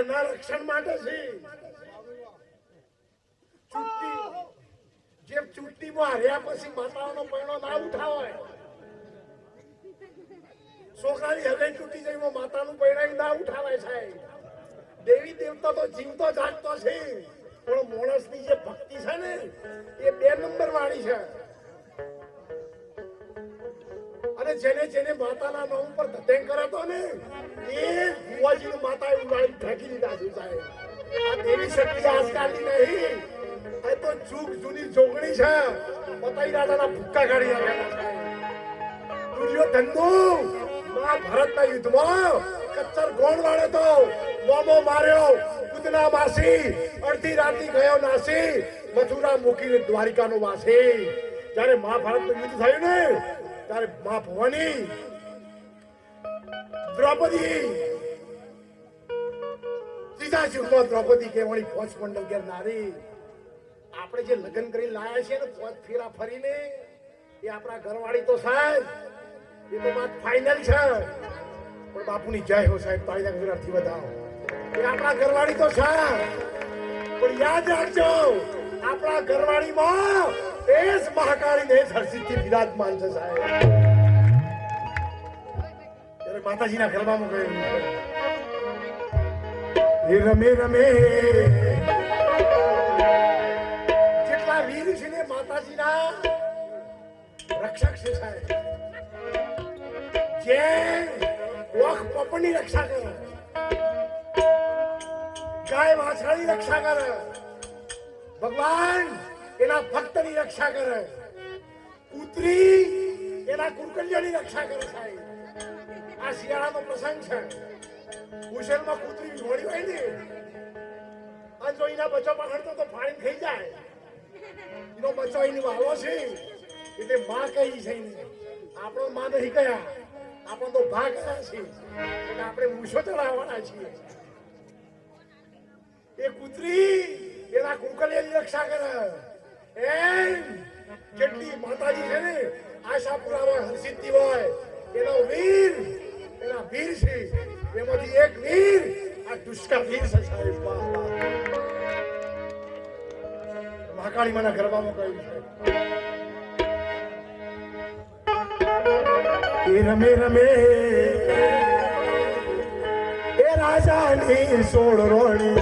એના રક્ષણ માટે છે. જે ચૂંટણીમાં હાર્યા પછી માતાઓનો પૈણો ના ઉઠાવે, છોકરાની હૃદય તૂટી જાય માતાનું પૈણા ના ઉઠાવે સાહેબ. દેવી દેવતા તો જીવતો જાગતો છે, પણ માણસની જે ભક્તિ છે ને એ 2 નંબર વાળી છે. અને જેને માતાના નામ પર ધતેંગ કરાતો ને એ ભુવાજીને માતાએ ઉડાડી ઢાંકી દીધા છે સાહેબ. આ દેવી શક્તિ આજકાલની નહીં, આ તો જૂની જોગણી છે. બતાઈ રાજાના ભૂક્કા કાઢી આવેલા છે. દુર્યોધનનું મહાભારતના યુદ્ધમાં કચ્ચર ગોળ વાળે તો મોમો માર્યો, કુદના માસી, અડધી રાતી ગયો નાસી, મથુરા મૂકીને દ્વારિકાનો વાસી. જ્યારે મહાભારતનું યુદ્ધ થયું ને ત્યારે મા ભવાની દ્રૌપદી ત્રીજા યુગમાં દ્રૌપદી કહેવાણી ફોજ મંડળ ઘેર નારી. આપણે જે લગ્ન કરી લાયા છે ને ફોજ ફેરા ફરીને એ આપણા ઘરવાળી તો સાહેબ એ તો વાત ફાઇનલ છે. પણ બાપુની જય હો સાહેબ, તાળીના ગગડાથી વધાવો. એ આપણા ઘરવાળી તો છે, પણ યાદ રાખજો આપણા ઘરવાળીમાં એ જ મહાકાળી ને હર્ષિતથી વિરાજમાન છે સાહેબ. ત્યારે માતાજીના ગરબામાં ગયું એ રમે રમે જેટલા વીર છે ને માતાજીના રક્ષક છે સાહેબ. જે વખ પોપડની રક્ષા કરે, ગાય વાછડાની રક્ષા કરે, ભગવાન એના ભક્તની રક્ષા કરે, કૂતરી એના કુરકલિયાની રક્ષા કરે સાહેબ. આ શિયાળાનો પ્રસંગ છે. કુશલમાં કૂતરી વિહોળી હોય ને અને જો એના બચ્ચો પકડતો તો ફાડીને ખાઈ જાય. એનો બચ્ચો એની વાલો છે એટલે માં કહી છે. આપણો માં નહીં કયા, આપણો તો ભાગ કયા છે એટલે આપણે મૂછો ચડાવવાના છીએ. એ કૂતરી એના કુરકલિયાની રક્ષા કરે. એમ જેટલી માતાજી છે ને આશાપુરામાં હરસિદ્ધિ હોય એનો વીર એના વીર છે. એમાંથી એક વીર આ દુષ્કા વીર છે સાહેબ. મહાકાળી માના ગરબામાં કહ્યું છે એ રમે રમે એ રાજાની સોળ રોણી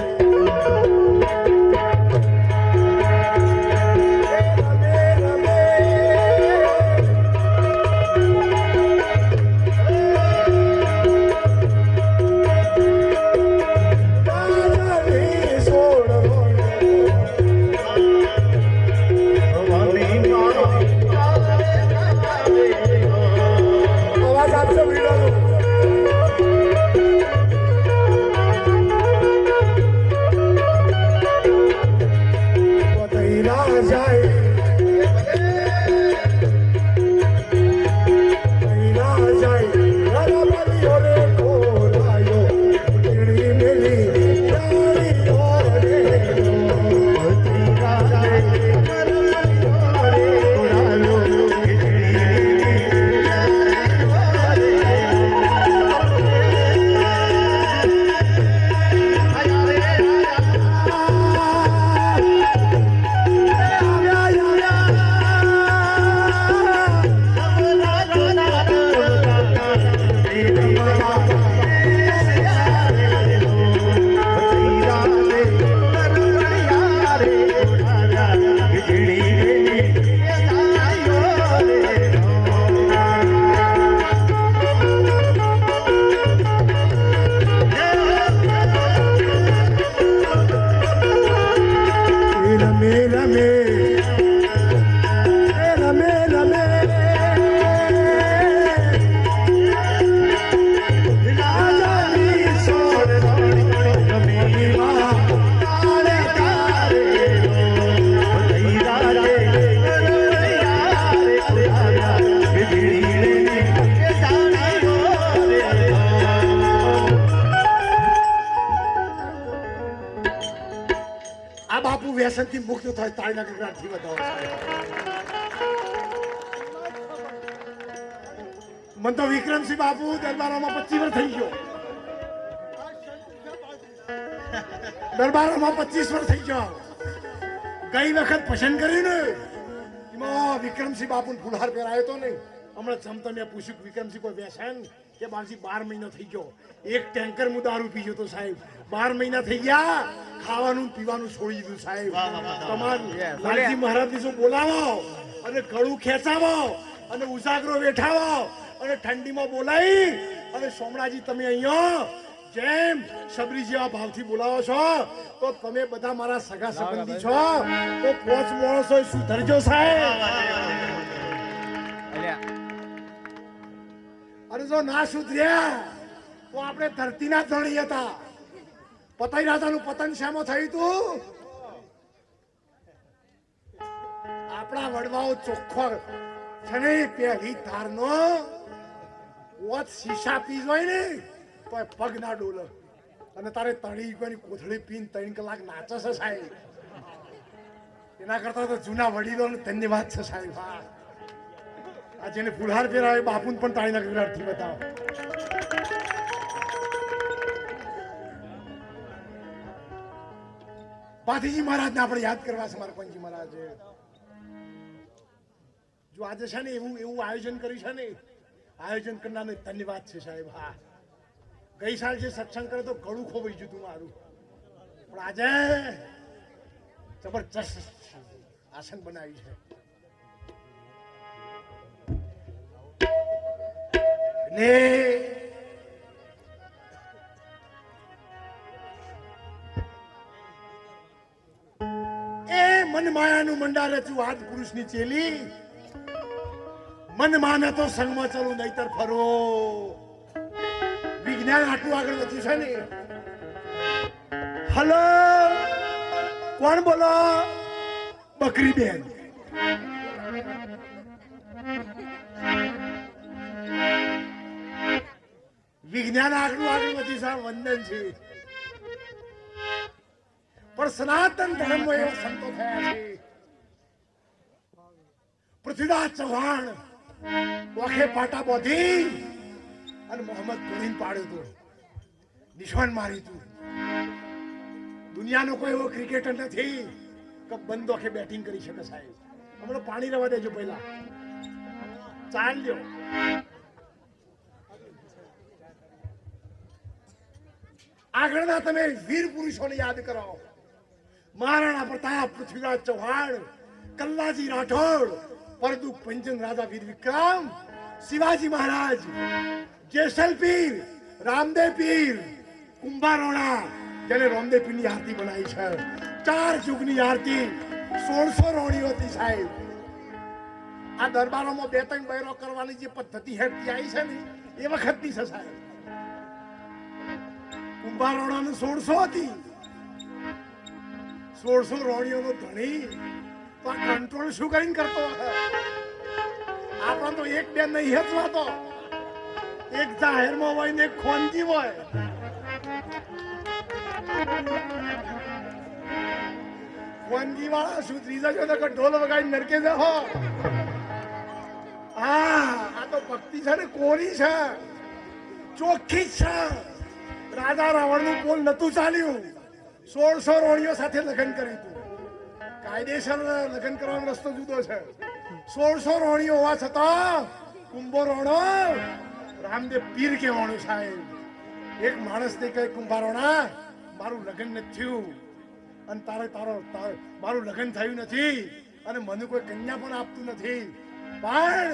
વ્યસનથી મુક્ત થાય તાળીના ગગડાટથી વધાવો. મને તો વિક્રમસિંહ બાપુ દરબારોમાં 25 વર્ષ થઈ ગયો. દરબારમાં 25 વર્ષ થઈ ગયો. ગઈ વખત પસંદ કર્યું ને એમાં વિક્રમસિંહ બાપુને ફુલહાર પહેરાયો તો નહીં. હમણાં જમતા મેં પૂછ્યું વિક્રમસિંહ કોઈ વ્યસન કે બાપજી 12 મહિના થઈ ગયો. એક ટેન્કર હું દારૂ પી ગયો તો સાહેબ. 12 મહિના થઈ ગયા, ખાવાનું પીવાનું છોડી દીધું સાહેબ. તમારું લાલજી મહારાજને શું બોલાવો અને ગળું ખેંચાવો અને ઉજાગરો બેઠાવો અને ઠંડીમાં બોલાવી અને સોમણાજી તમે અહીંયા જેમ સબરી જેવા ભાવથી બોલાવો છો તો તમે બધા મારા સગા સંબંધી છો તો 5 માણસો સુધરજો સાહેબ. અરે જો ના સુધર્યા તો આપણે ધરતીના ધણી હતા. પતઈ રાજાનું પતન શામાં થયું તું? આપણા વડવાઓ ચોખ્ખો છે ને પહેલી ધારનો ઓત શીશા પી જોય ને તો પગ ના ડોલે અને તારે તળી કોઈ કોથળી પીને 3 કલાક નાચે છે સાહેબ. એના કરતા તો જૂના વડીલોને ધન્યવાદ છે સાહેબ. હા, આ જેને ફુલહાર પહેરાવે બાપુને પણ તાળીના ગગડાટથી બતાવો. પાથીજી મહારાજને આપણે યાદ કરવા છે. મારા પંજી મહારાજ જો આજે છે ને એવું આયોજન કર્યું છે ને, આયોજન કરનારને ધન્યવાદ છે સાહેબ. હા, ગઈ સાલ જે સત્સંગ કરે તો ગળું ખોવાઈ જતું મારું, પણ આજે જબરજસ્ત આસન બનાવ્યું છે. ને એ મન માયાનું મંડાર રચ્યું આજ પુરુષની ચેલી. મન માને તો સંગમાં ચલું નહીતર ફરો. વિજ્ઞાન આટલું આગળ વધ્યું છે ને. હલો, કોણ બોલો? બકરી બેન. વિજ્ઞાન આગળ વધ્યું છે. વંદન છે. પણ સનાતન ધર્મમાં એવા સંતો થયા છે. પૃથ્વીરાજ ચૌહાણ ઓખે પાટા બોધી અને મોહમ્મદ ગોળીને પાડ્યું હતું, નિશાન માર્યું હતું. દુનિયાનો કોઈ એવો ક્રિકેટર નથી કે બંધ ઓખે બેટિંગ કરી શકે સાહેબ. હમણાં પાણી રવા દેજો પહેલા. ચાલ લ્યો. આગળના તમે વીર પુરુષોને યાદ કરો. મહારાણા પ્રતાપ, પૃથ્વીરાજ ચૌહાણ, કલ્લાજી રાઠોડ, પરદુ પંચન રાજા વીર વિક્રમ, શિવાજી મહારાજ, જેસલ પીર, રામદેવ પીર, કુંભારોણા જેને રામદેવ પીરની આરતી બનાવી છે. 4 યુગની આરતી 1600 રોણીઓ હતી સાહેબ. આ દરબારોમાં 2-3 બૈરો કરવાની જે પદ્ધતિ હેઠી આવી છે ને એ વખતની છે સાહેબ. કુંભારોણાનું 1600 હતી. 1600 રોણીઓનો ધણી તો આ કંટ્રોલ શું કરીને કરતો? આપણા તો 1-2 નહીં હેચવાતો. એક જાહેરમાં હોય ને એક ખોનજી હોય. ખોનજી વાળા સુધરી જજો તો ઢોલ વગાડી નરકે જાઓ. હા, આ તો ભક્તિ છે ને કોરી છે, ચોખ્ખી છે. રાજા રાવણનું પોલ નતું ચાલ્યું. 1600 રોણીઓ સાથે લગ્ન કર્યું હતું. કાયદેસર લગ્ન કરવાનો રસ્તો જુદો છે. 1600 રોણીઓ હોવા છતાં કુંભો રોણો રામદેવ પીર કહેવાનું સાહેબ. એક માણસને કહે કુંભારોણા મારું લગ્ન નથી થયું અને મારું લગ્ન થયું નથી અને મને કોઈ કન્યા પણ આપતું નથી, પણ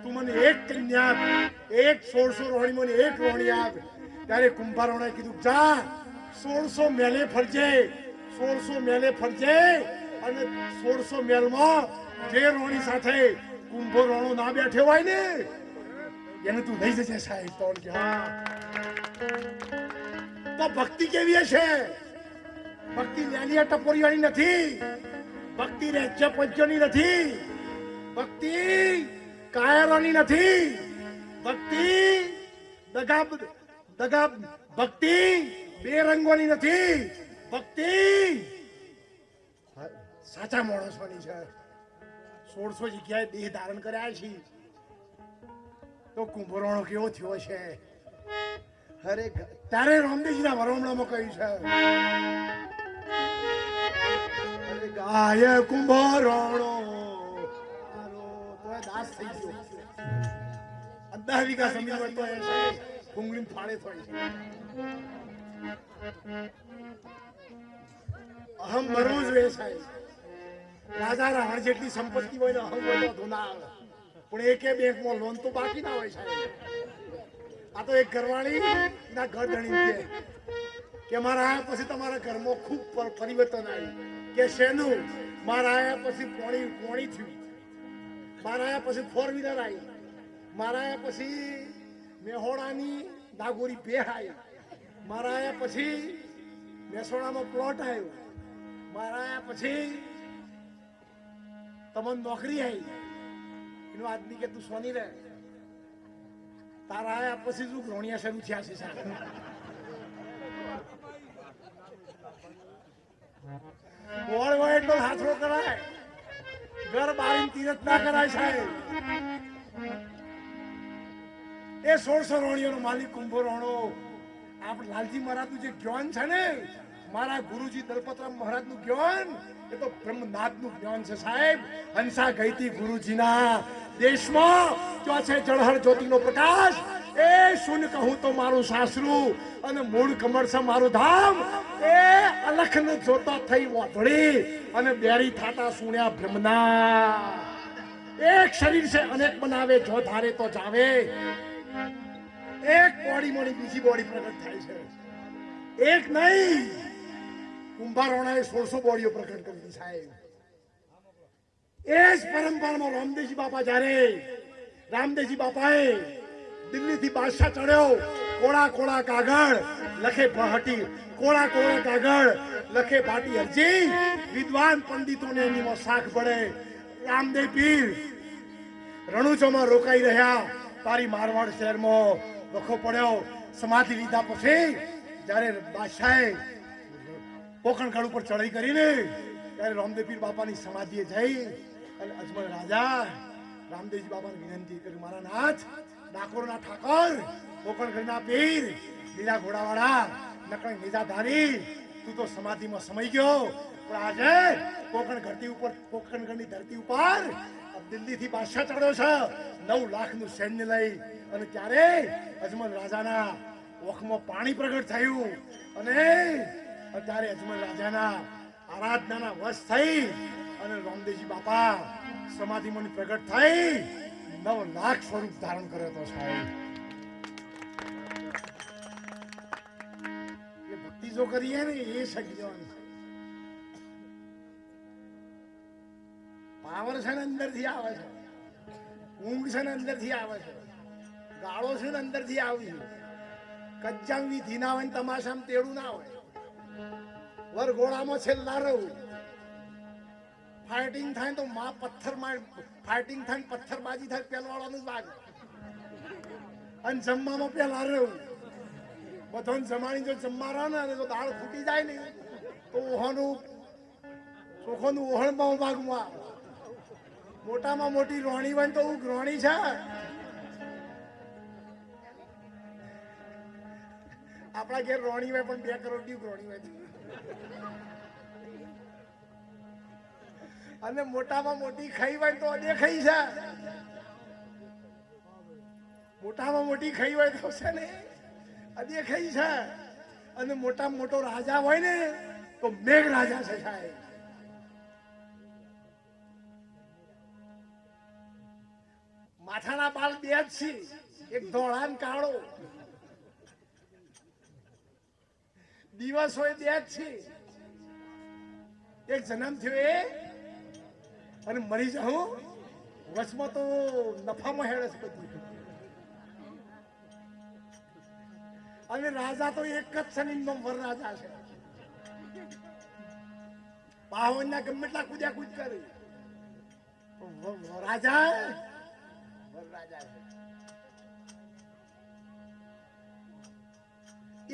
તું મને એક કન્યા આપ, એક 1600 રોણીમાં એક રોણી આપ. ત્યારે કુંભારોણાએ કીધું જા 1600 મેલે ફરજે, 1600 મેલે ફરજે અને 1600 મેલમાં જે રોણી સાથે કુંભો રોણો ના બેઠો હોય ને એને તું લઈ જજે સાહેબ. તો કે હા. તો ભક્તિ કેવી હશે? ભક્તિ લેલિયા ટપોરીઓની નથી. ભક્તિ રાજ્ય પંચોની નથી. ભક્તિ કાયરોની નથી. ભક્તિ ભક્તિ 2 રંગોની નથી. ભક્તિ સાચા માણસોની છે. 1600 જગ્યાએ દેહ ધારણ કર્યા છે તો કુંભરોણો કેવો થયો છે? અરે તારે રામદેવજીના વરમણામાં કહ્યું છે અરે ગાય કુંભારણો તો દાસ થઈ ગયો 10 વીઘા જમીન હોય તો ડુંગળી ફાળે થાય છે અહમ ભરવું જોઈએ સાહેબ રાજા રાવણ જેટલી સંપત્તિ હોય ને અહમ હોય તો ના આવે પણ એકે બેંકમાં લોન તો બાકી ના હોય સાહેબ આ તો એક ઘરવાળી ના ઘર ધણી કે મારા આયા પછી તમારા ઘરમાં ખૂબ પરિવર્તન આવ્યું કે શેનું મારા આયા પછી પોણી થયું મારા આયા પછી 4 વ્હીલર આવી મારા આયા પછી મેહોણાની નાગોરી બે આવી મારા આયા પછી મેસોણામાં પ્લોટ આવ્યો મારા આયા પછી તમને નોકરી આવી એનો આદમી કે તું સોની રહે તારા આયા પછી શું ગ્રોણિયા શરૂ થયા છે સાહેબ વળ વળ એટલો હાથરો કરાય ઘર બારીને તીરથ ના કરાય સાહેબ એ 1600 રોણીઓનો માલિક કુંભો રોણો આપણે લાલજી મહારાજનું જે જ્ઞાન છે ને મારા ગુરુજી દલપતરામ મહારાજનું જ્ઞાન એ તો બ્રહ્મનાથનું જ્ઞાન છે સાહેબ હંસા ગઈતી ગુરુજીના દેશમાં ક્યાં છે જળહર જ્યોતિનો પ્રકાશ એ સુન કહું તો મારું સાસરું અને મૂળ કમળ છે મારું ધામ એ અલખન જોતા થઈ વાધળી અને બેરી થાતા સુણ્યા બ્રહ્મના એક શરીર છે અનેક બનાવે જો ધારે તો જાવે એક બોડી મોડી બીજી બોડી પ્રગટ થાય છે એક નહીં કુંભારોણાએ 1600 બોડીઓ પ્રગટ કરી સાહેબ એ જ પરંપરામાં રામદેવજી બાપા જ્યારે રામદેવજી બાપાએ દિલ્હીથી બાદશાહ ચડ્યો કોળા કોળા કાગળ લખે ભાટી કોળા કોળા કાગળ લખે ભાટી અરજી વિદ્વાન પંડિતોને એની શાખ પડે રામદેવ પીર રણુચોમાં રોકાઈ રહ્યા તારી મારવાડ શહેરમાં વખો પડ્યો સમાધિ લીધા પછી જ્યારે બાદશાહે પોખણગઢ ઉપર ચડાઈ કરીને ત્યારે રામદેવ પીર બાપાની સમાધિએ જઈ અને અજમલ રાજા રામદેવજી બાપાને વિનંતી કરી મારા નાથ ડાકોરના ઠાકોર પોખણગઢના પીર લીલા ઘોડાવાળા નકળી નિજાધારી તું તો સમાધિમાં સમાઈ ગયો પણ આજે પોખણગઢની ધરતી ઉપર દિલ્હીથી બાદશાહ ચડ્યો છે 9 લાખનું સૈન્ય લઈ અને ત્યારે અજમલ રાજાના ઓખમાં પાણી પ્રગટ થયું અને ત્યારે અજમલ રાજાના આરાધનાના વશ થઈ અને રામદેવજી બાપા સમાધિમાં પ્રગટ થઈ 9 લાખ સ્વરૂપ ધારણ કર્યો હતો સાહેબ એ ભક્તિ જો કરીએ ને એ શક્ય પાવર છે ને અંદરથી આવે છે ઊંઘ છે ને અંદરથી આવે છે ગાળો છે ને અંદરથી આવી છે કચ્ચાંગની ધીના હોય ને તમાશામાં તેડું ના હોય વરઘોડામાં છેલ્લા રહું ફાઇટિંગ થાય તો માં પથ્થર માં ફાઇટિંગ થાય પથ્થરબાજી થાય પેલવાળાનું જ વાગે અને જમવામાં પેલા રહું બધાને જમાણી જો જમવા રહે ને જો દાળ ફૂટી જાય ને તો ઓહોનું ચોખોનું ઓહણમાં ભાગમાં મોટામાં મોટી રોણી હોય તો હું રોણી છે આપણા ઘેર રોણી હોય પણ 2 કરોડની રોણી હોય અને મોટામાં મોટી ખાઈ હોય તો દેખાઈ છે મોટામાં મોટી ખાઈ હોય તો છે ને દેખાઈ છે અને મોટામાં મોટો રાજા હોય ને તો મેઘ રાજા છે સાહેબ માથાના બાલ 2 જ છે એક ધોળા ને કાળો દિવસ હોય 2 જ છે એક જન્મ થયો એ અને મરી જાઉં વચમાં તો નફામાં હેડે છે બધું અને રાજા તો એક જ સનીનો વર રાજા છે પાવનના ગમે એટલા કૂદ્યા કૂદ કરી રાજા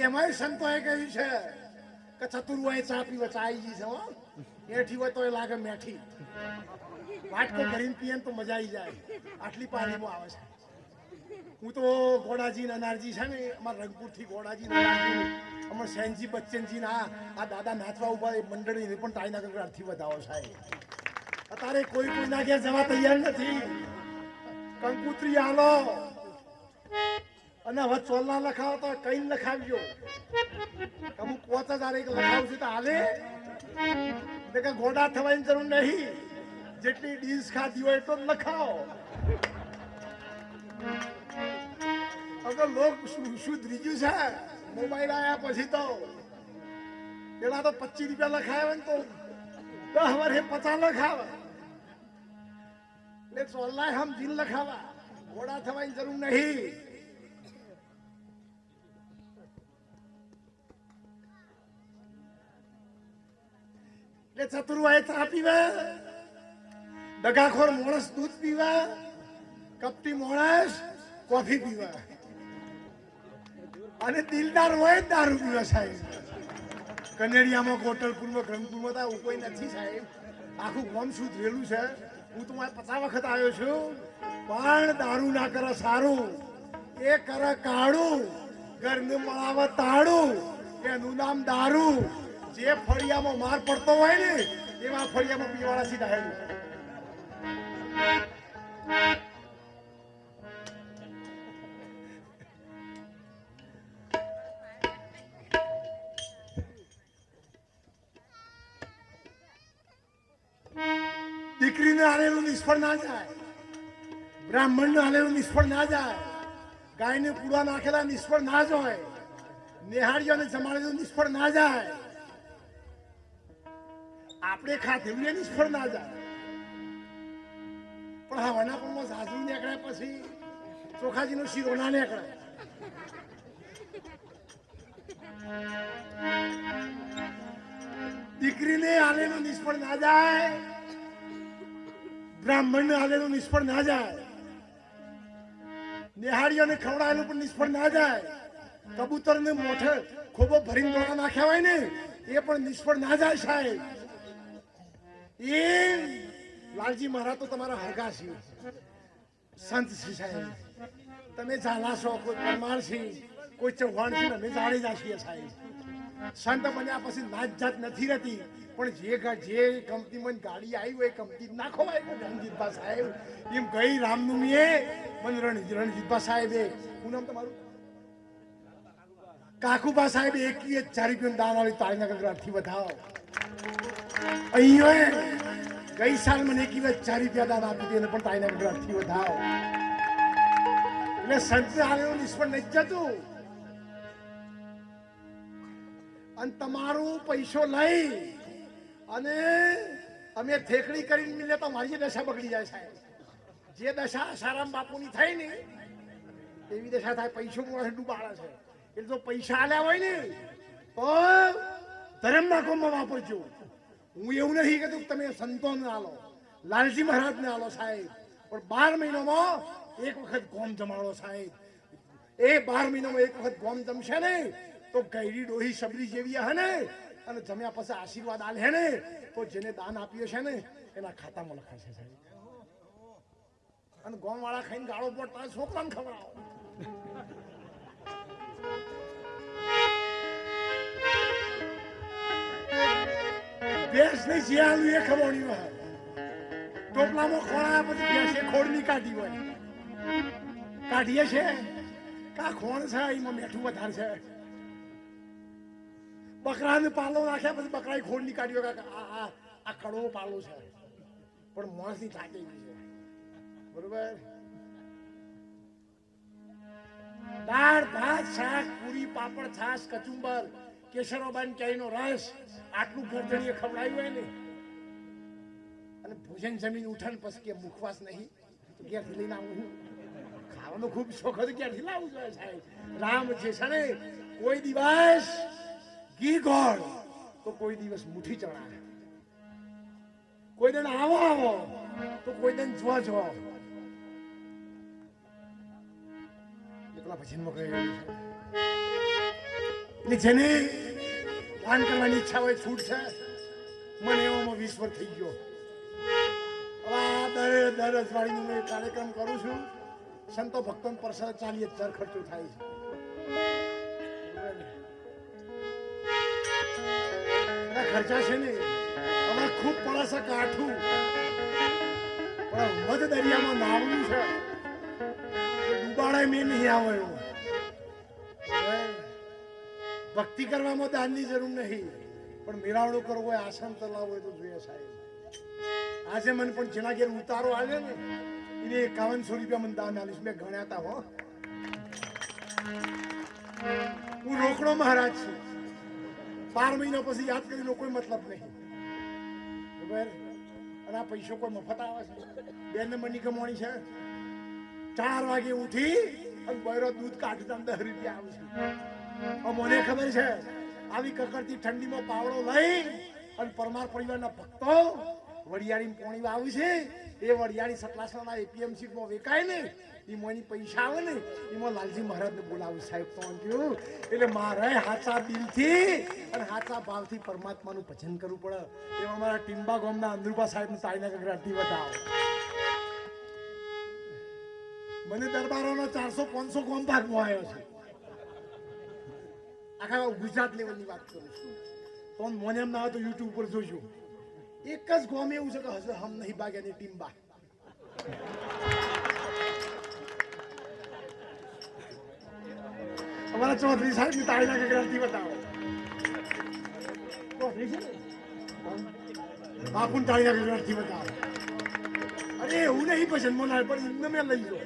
એમાંય સંતોએ કહ્યું છે કે ચતુર્વાય ચા પીવા ચાઈ ગઈ છે એઠી હોય તો એ લાગે મેઠી વાટકો ભરીને પીએ તો મજા આવી જાય આટલી પાણીમાં આવે છે હું તો ગોડાજી નાનારજી છે ને અમારા રંગપુરથી ગોડાજી નાનારજી અમાર સેનજી બચ્ચનજી ના આ દાદા નાચવા ઉભા એ મંડળીને પણ તાઈના કગડાથી વધાવો સાહેબ અત્યારે કોઈ કોઈના ઘેર જવા તૈયાર નથી કંકુત્રી આલો અને હવે ચોલના લખાવો તો કઈ લખાવજો અમુક 5000 એક લખાવશું તો હાલે કે ગોડા થવાની જરૂર નહીં જેટલી ડીશ ખાધી હોય એટલો જ લખાવો અગર લોક શુદ્ધ રીજ્યું છે મોબાઈલ આવ્યા પછી તો પેલા તો 25 રૂપિયા લખાવે ને તો 10 વર્ષે 50 લખાવે એટલે ચોલ્લાય હમ જીન લખાવા ઘોડા થવાની જરૂર નહીં એટલે ચતુર્વાય ચા પીવા દગાખોર માણસ દૂધ પીવા કપટી માણસ કોફી પીવા અને દિલદાર હોય દારૂ પીવા સાહેબ કનેડિયામાં કોટલપુરમાં રંગપુરમાં તો કોઈ નથી સાહેબ આખું ગામ શું થયેલું છે હું તો 50 વખત આવ્યો છું પણ દારૂ ના કરે સારું એ કરે કાળું ઘરનું મળાવે તાળું એનું નામ દારૂ જે ફળિયામાં માર પડતો હોય ને એવા ફળિયામાં પીવાળા સીધા હેડું દીકરીને આલેલું નિષ્ફળ ના જાય બ્રાહ્મણને આલેલું નિષ્ફળ ના જાય ગાયને પૂરા નાખેલા નિષ્ફળ ના જાય નેહાળીઓને જમાડેલું નિષ્ફળ ના જાય આપણે ખાધેલું નિષ્ફળ ના જાય પણ હા વનાપણમાં સાસુ નીકળે પછી ચોખાજીનો શીરો ના નીકળે દીકરીને આલેલું નિષ્ફળ ના જાય બ્રાહ્મણને આલેલું નિષ્ફળ ના જાય નેહાળીઓને ખવડાયેલું પણ નિષ્ફળ ના જાય કબૂતરને મોઢે ખોબો ભરીને દોડા નાખ્યા હોય ને એ પણ નિષ્ફળ ના જાય સાહેબ એ લાલજી મહારાજ તો તમારા હગા છે સંત છે સાહેબ તમે ઝાલા છો કોઈ પરમાર છે કોઈ ચૌહાણ છે અમે જાડેજા છીએ સાહેબ સંત બન્યા પછી નાત જાત નથી રહેતી પણ જે કંપનીમાં ગાડી આવી હોય કંપની નાખો રણજીતભા સાહેબ એમ ગઈ રામનવમીએ મને રણજીતભા સાહેબે શું નામ તમારું કાકુબા સાહેબ 4 રૂપિયા દાન વાળી તાળીના ગગડાથી વધાવો અહીંયા ગઈ સાલ મને 4 રૂપિયા દાન આપી દે પણ તાળીના ગગડાથી વધાવો એટલે સંત આલેલું નિષ્ફળ નહીં જતું અને તમારું પૈસો લઈ અને અમે થેકડી કરીને મિલે તો મારી દશા બગડી જાય સાહેબ જે દશા આસારામ બાપુની થઈ ને એવી દશા થાય પૈસો મોડે ડૂબાડે છે એટલે જો પૈસા આલ્યા હોય ને તો ધર્મના કોમમાં વાપરજો હું એવું નથી કહેતું તમે સંતોને આલો લાલજી મહારાજને આલો સાહેબ પણ 12 મહિનામાં એક વખત ગોમ જમાડો સાહેબ એ 12 મહિનામાં એક વખત ગોમ જમશે ને તો ગૈરી ડોહી સબરી જેવી હે ને અને જમ્યા પછી આશીર્વાદ આલે હે ને તો જેને દાન આપ્યો છે ને એના ખાતામાં લખાશે સાહેબ અને ગોમ વાળા ખાઈને ગાળો પડતા છોકરાને ખવડાવો ભેંસ ને જે આલું એ ખવડાવ્યું હોય ટોપલામાં ખોળાયા પછી ભેંસે ખોડની કાઢી હોય કાઢીએ છે કા ખોણ છે એમાં મેઠું વધારે છે બકરાને પાલો નાખ્યા પછી બકરાએ ખોડ ની કાઢ્યો આ કડવો પાલો છે પણ માણસની થાકી ગઈ છે બરોબર દાળ ભાત શાક પૂરી પાપડ છાશ કચુંબર કેસરોબાન કેરીનો રસ આટલું ગરદણીએ ખવડાવ્યું હોય ને અને ભોજન જમીન ઉઠાણ પછી કે મુખવાસ નહીં તો ઘેરથી લઈને આવું ખાવાનો ખૂબ શોખ હતો ક્યાંથી લાવવું જોઈએ સાહેબ રામ છે ને કોઈ દિવસ ઘી ગોળ તો કોઈ દિવસ મુઠ્ઠી ચણા કોઈ દિન આવો તો કોઈ દિન જો એટલા ભજનમાં કહ્યું છે જેને દાન કરવાની ઈચ્છા હોય છૂટ છે મને એવામાં 20 વર્ષ થઈ ગયો દર અઠવાડિયાનો કાર્યક્રમ કરું છું સંતો ભક્તો પરસર 40,000 ખર્ચો થાય છે. ખર્ચા છે ને હવે ખૂબ પડે છે કાઠું, પણ મધ દરિયામાં નાવનું છે, ડૂબાડાય મેં નહીં આવે એવું. ભક્તિ કરવામાં દાનની જરૂર નહીં, પણ મેળાવડો કરવો હોય, આશ્રમ ચલાવવો હોય તો જોઈએ સાહેબ. આજે મને પણ જેના ઘેર ઉતારો આવ્યો ને એને 5100 રૂપિયા મને દાન આલીશ. મેં ગણ્યા હતા હો. હું રોકડો મહારાજ છું. 12 મહિના પછી યાદ કરીને કોઈ મતલબ નહીં. બરાબર. અને આ પૈસો કોઈ મફત આવે છે? 2 નંબરની કમાણી છે. 4 વાગે ઉઠી અને બૈરો દૂધ કાઢી 10 રૂપિયા આવે છે. મને ખબર છે આવી કકડતી ઠંડીમાં પાવડો લઈ અને પરમાર પરિવારના ભક્તો વડિયાળી પોણી વાવું છે. એ વડિયાળી સતલાસણા એપીએમસી માં વેકાય ને એ મોની પૈસા આવે ને એમાં લાલજી મહારાજને બોલાવું સાહેબ. તો કહ્યું એટલે મારે હાચા દિલથી અને હાચા ભાવથી પરમાત્માનું ભજન કરવું પડે. એમાં મારા ટીમ્બા ગામના અંદરૂપા સાહેબનું તાળીના ગગડાટી બતાવો. મને દરબારોનો 400-500 ગામ ભાગમાં આવ્યો છે. આખા ગુજરાત લેવલની વાત કરું છું. તો મને એમ ના હોય તો યુટ્યુબ પર જોજો. એક જ ગામ એવું છે કે હશે હમ નહીં ભાગ્યાની ટીમ્બા. અમારા ચૌધરી સાહેબ ની તાળીના ગગડાટી બતાવો. બાપુની તાળીના ગગડાટી બતાવો. અરે એવું નહીં પસંદ મને પણ એમને મેં લઈ જાઓ.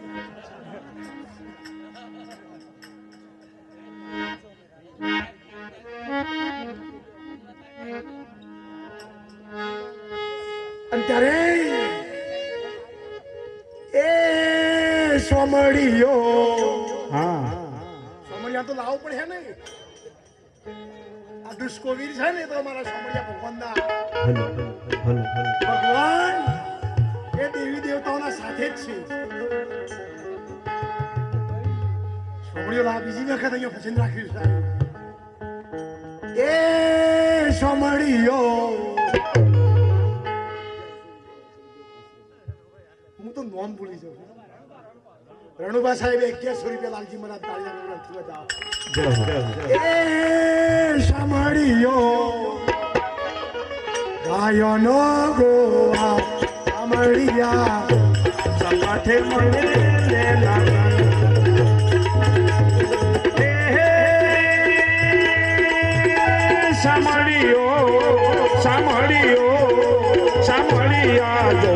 ત્યારે એ સોમળીયો, હા સોમળિયા તો લાવવું પડે ને. આ દુષ્કોવીર છે ને તો અમારા સોમળિયા ભગવાનના ભગવાન એ દેવી દેવતાઓના સાથે જ છે. સોમળીયો બીજી વખત અહીંયા ભજન રાખ્યું છે. એ સોમળીયો હું તો નોમ ભૂલી જાઉં. રણુભા સાહેબ 1100 રૂપિયા લાલજી મહારાજ તાળીના ગગડાટી. એ સાંભળ્યો ગાયોનો ગોવા સાંભળ્યા સંગાથે મળે સાંભળ્યો સાંભળ્યા જો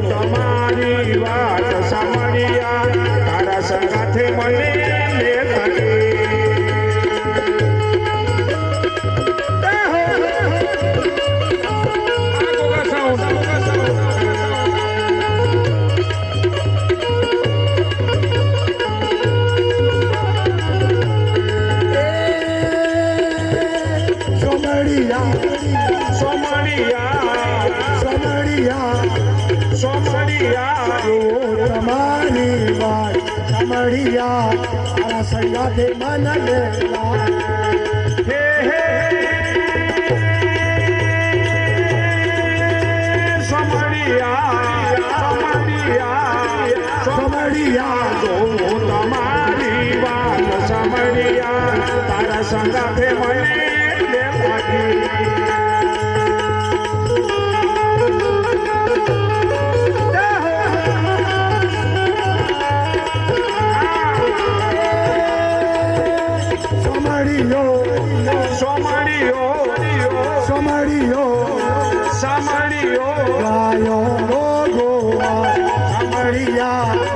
તમારી વાત સાંભળ્યા તારા સંગાથે મને સંગાથે મન લેલા. હે હે સમળિયા જો તમારી વાત સમળિયા તારા સંગાથે મને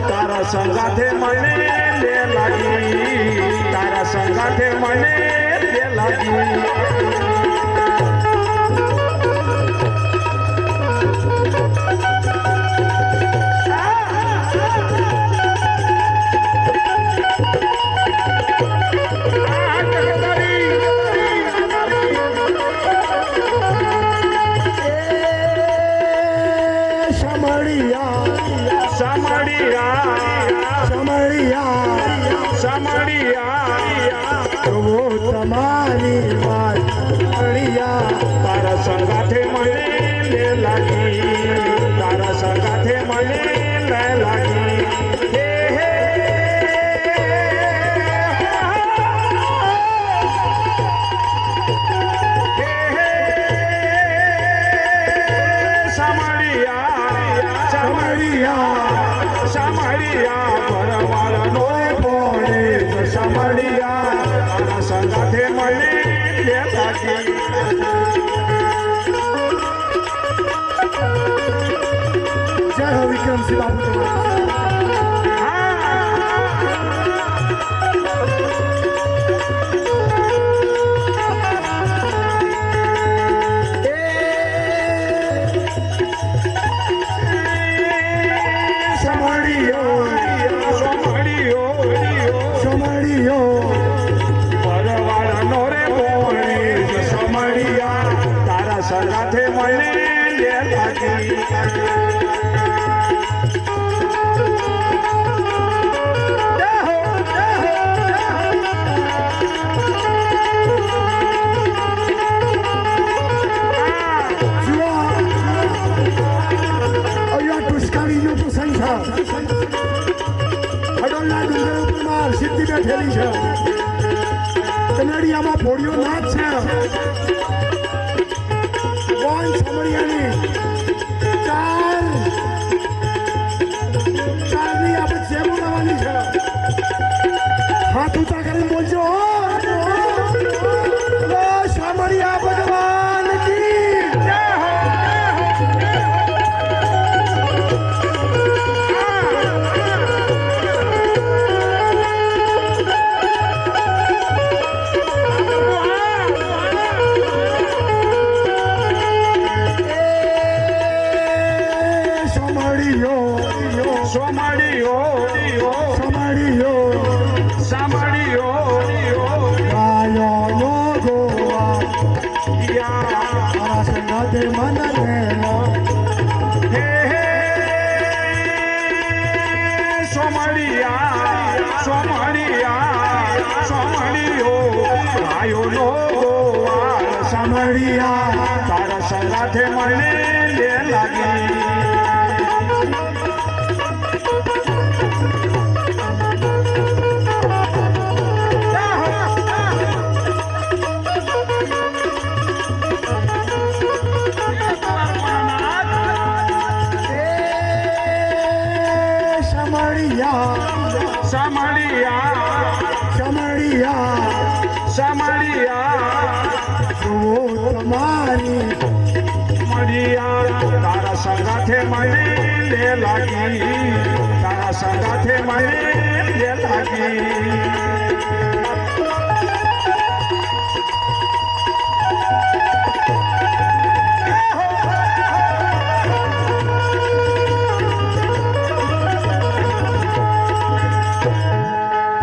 તારા સંગાથે મને લે લાગી તારા સંગાથે મને લે લાગી. તમારી વાત તારા સંગાથે મને લે લાગી તારા સંગાથે મને લે લાગી. હે હે સમડિયા પરવાળનો પોણે સમડિયા તારા સંગાથે મને લે લાગી જય હો વિક્રમસિંહ બાબુ સંગાથે મને લે લાગી સિદ્ધિ બેઠેલી છે કનડિયામાં ફોડીઓ નાચ છે કોણ સમડિયાની ચારની આપણે જે બોલાવાની છે હાથ ઊંચા કરીને બોલજો સમડિયા ભગવાન કી જય હો તારા સંગાથે મને લે લાગી તારા સંગાથે મને લે લાગી તારા સંગાથે મને લે લાગી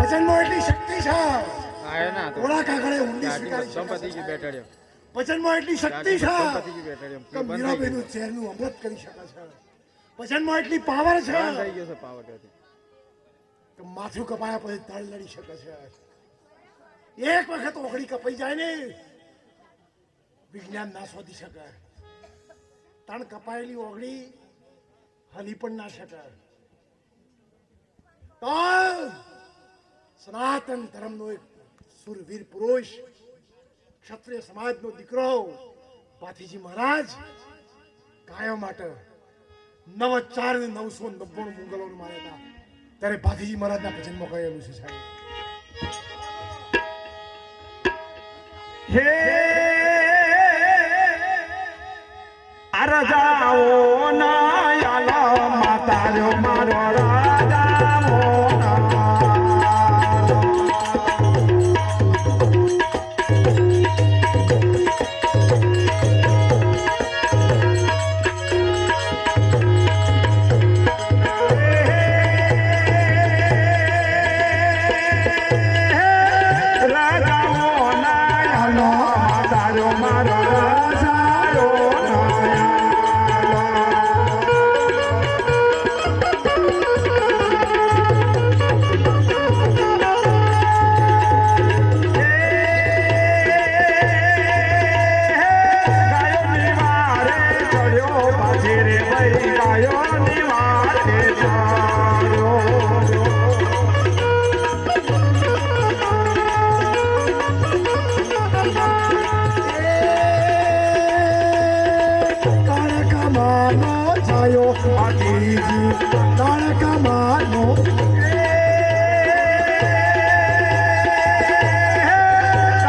ભજનમાં એટલી શક્તિ છે થોડા કાગળે ઊંડી સંપત્તિ કી બેઠાડ્યો ભજનમાં એટલી શક્તિ છે કે મીરાબેનું ચહેરનું અમૃત કરી શકે છે ભજનમાં એટલી પાવર છે કે માથું કપાયા પછી તળ લડી શકે છે એક વખત ઓગળી કપાઈ જાય ને વિજ્ઞાન ના શોધી શકે તણ કપાયેલી ઓગળી હલી પણ ના શકે તો સનાતન ધર્મનો એક સુરવીર પુરુષ ક્ષત્રિય સમાજનો દીકરો પાથીજી મહારાજ કાયમ માટે 9,4,999 મુગલોને માર્યા હતા ત્યારે પાથીજી મહારાજના ભજનમાં કહેલું છે સાહેબ હે રાજાઓ ના આલા માતારો મારો રાજાઓ છાયો આખીજી તારકામાંનો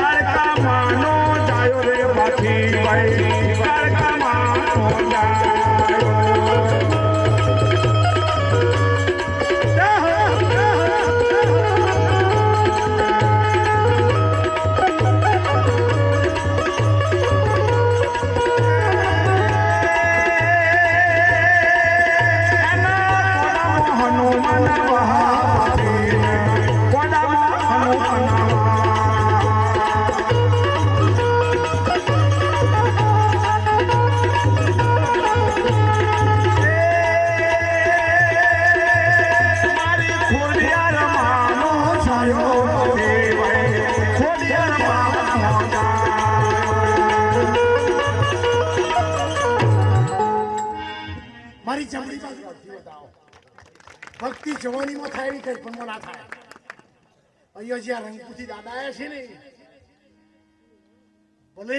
તારકામાંનો જાયો રે બાકી ભાઈ તારકામાંનો જાયો મારી જમણી બાજુ ભક્તિ બતાવો. ભક્તિ જવાનીમાં થાય એવી કઈ પણ ના થાય. અહીંયા જે રંગપુથી દાદા આવ્યા છે ને, ભલે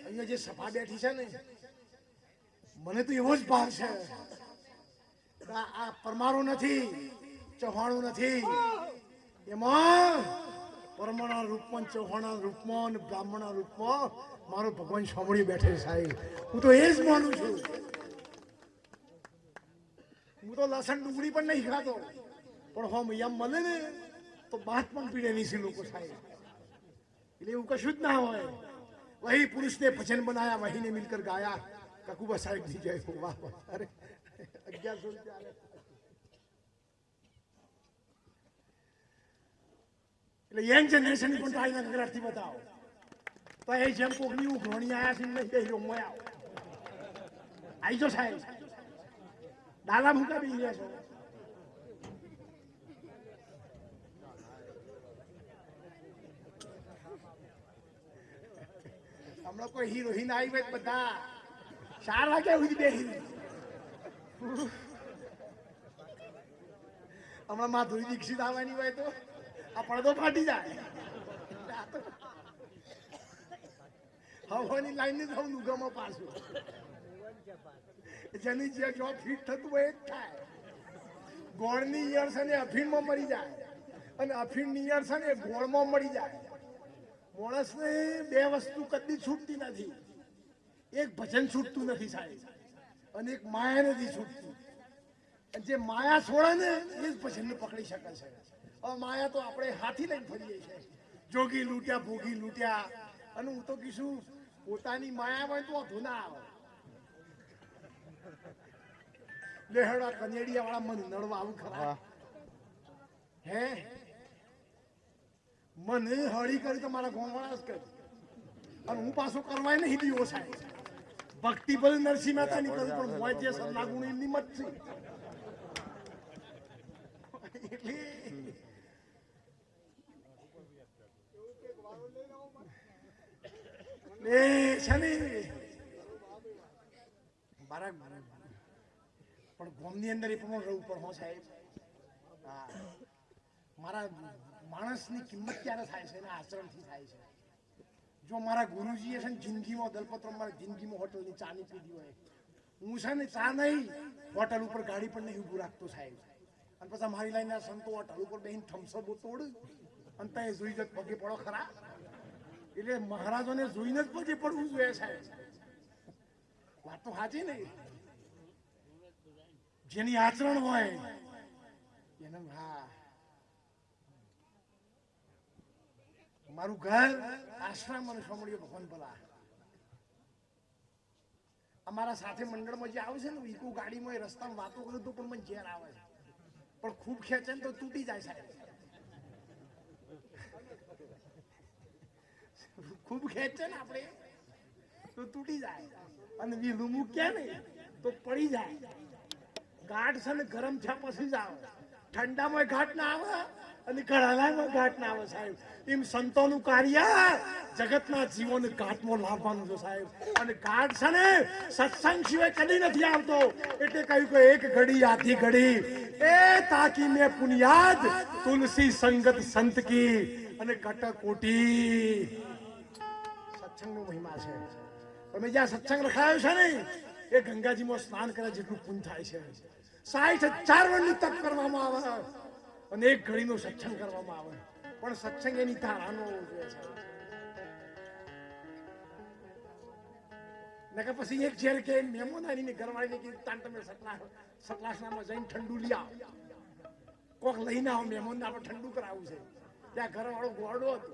અહીંયા જે સભા બેઠી છે ને, મને તો એવો જ ભાવ છે. આ પરમારો નથી, ચૌહાણો નથી, એમાં પરમાના રૂપમાં, ચૌહાણના રૂપમાં અને બ્રાહ્મણના રૂપમાં મારો ભગવાન સાંભળી બેઠે સાહેબ. હું તો એ જ માનું છું. હું તો લસણ ડુંગળી પણ નહીં ખાતો, પણ હો મૈયા મળે ને તો બાત પણ પીડે નહીં છે લોકો સાહેબ. એટલે એવું કશું જ ના હોય. વહી પુરુષ ને ભજન બનાયા, વહી ને મિલકર ગાયા. કકુબા સાહેબ જી જય હો. વાહ વાહ. અરે 1100 રૂપિયા. એટલે યંગ જનરેશન પણ ટ્રાય ના કરતી બતાવો તો એ જેમ કોકની ઉઘરણી આયા છે નહીં કઈ રોમો આવો આઈ જો સાહેબ. ડાલા મૂકા બી રહ્યા છો. હમણાં કોઈ હિરોઈન આવી હોય બધા 4 વાગ્યા સુધી બેસી. હમણાં માધુરી દીક્ષિત આવવાની હોય તો આ પડદો ફાટી જાય. હવાની લાઈન ને થવું ગમો પાછું. જેની જે જો ફીટ થતું હોય એ જ થાય. ગોળની ઈયળ છે ને અફીણમાં મરી જાય, અને અફીણની ઈયળ છે ને ગોળમાં મરી જાય. માણસને 2 વસ્તુ કદી છૂટતી નથી. એક ભજન છૂટતું નથી સાહેબ, અને એક માયા નથી છૂટતી. જે માયા છોડે ને એ જ ભજનને પકડી શકે છે. હવે માયા તો આપણે હાથી લઈને ફરીએ છીએ. જોગી લૂંટ્યા, ભોગી લૂંટ્યા. અને હું તો કીધું પોતાની માયા હોય તો અધુ ના આવે. લેહડા કનેડિયા વાળા મને નડવા આવું ખરા હે? મને હળી કરી તો મારા ગામવાળા જ કરી, અને હું પાછો કરવાય નહીં દીવો સાહેબ. ભક્તિ ભલે નરસિંહ મહેતા ની કરું, પણ મોય જે સદના ગુણ એમની મત છે. એટલે છે ને મારા પણ ગામની અંદર એ પણ રહેવું પણ હો સાહેબ. હા, મારા માણસની કિંમત ક્યારે થાય છે? એના આચરણથી થાય છે. જો મારા ગુરુજીએ છે ને જિંદગીમાં દલપત્ર મારી જિંદગીમાં હોટલની ચા ની પીધી હોય, હું છે ને ચા નહીં હોટલ ઉપર ગાડી પણ નહીં ઊભું રાખતો સાહેબ. અને પછી મારી લાઈનના સંતો હોટલ ઉપર બેહીને થમ્સઅપ તોડ અને ત્યાં જોઈ જ પગે પડો ખરા. એટલે મહારાજોને જોઈને જ પગે પડવું જોઈએ સાહેબ. વાત તો સાચી નહીં. જેની આચરણ હોય એને. હા, મારું ઘર આશ્રમ અને સોમળીઓ ભગવાન ભલા. અમારા સાથે મંડળમાં જે આવે છે ને ઈકો ગાડીમાં રસ્તામાં વાતો કરું તો પણ મને ઝેર આવે છે, પણ ખૂબ ખેંચે ને તો તૂટી જાય સાહેબ. ખૂબ ખેંચે ને આપણે તો તૂટી જાય, અને વીલું મૂક્યા ને તો પડી જાય. ઘાટ છે ને ગરમ થયા પછી જ આવે. ઠંડામાં ઘાટ ના આવે અને કડાલામાં ઘાટ ના આવે સાહેબ. એમ સંતોનું કાર્ય જગતના જીવોને ઘાટમાં લાવવાનું છે સાહેબ. અને ઘાટ છે ને સત્સંગ સિવાય કદી નથી આવતો. એટલે કહ્યું કે એક ઘડી આથી ઘડી એ તાકી મેં પુનિયાદ તુલસી સંગત સંત કી અને કટકોટી. સત્સંગનો મહિમા છે. તમે જ્યાં સત્સંગ રખાયો છે ને એ ગંગાજીમાં સ્નાન કરે જેટલું પુણ્ય થાય છે. 60,000 વર્ષની તપ કરવામાં આવે અને એક ઘડીનો સત્સંગ કરવામાં આવે, પણ સત્સંગ એની ધારાનો જોઈએ છે. નકર પછી એક ઝેર કે મહેમાન આવીને ઘરવાળીને કીધું તાન તમે સતલાસણામાં જઈને ઠંડુ લઈ આવો, કોક લઈને આવો, મહેમાનને આપણે ઠંડુ કરાવવું છે. ત્યાં ઘરવાળો ગોળો હતો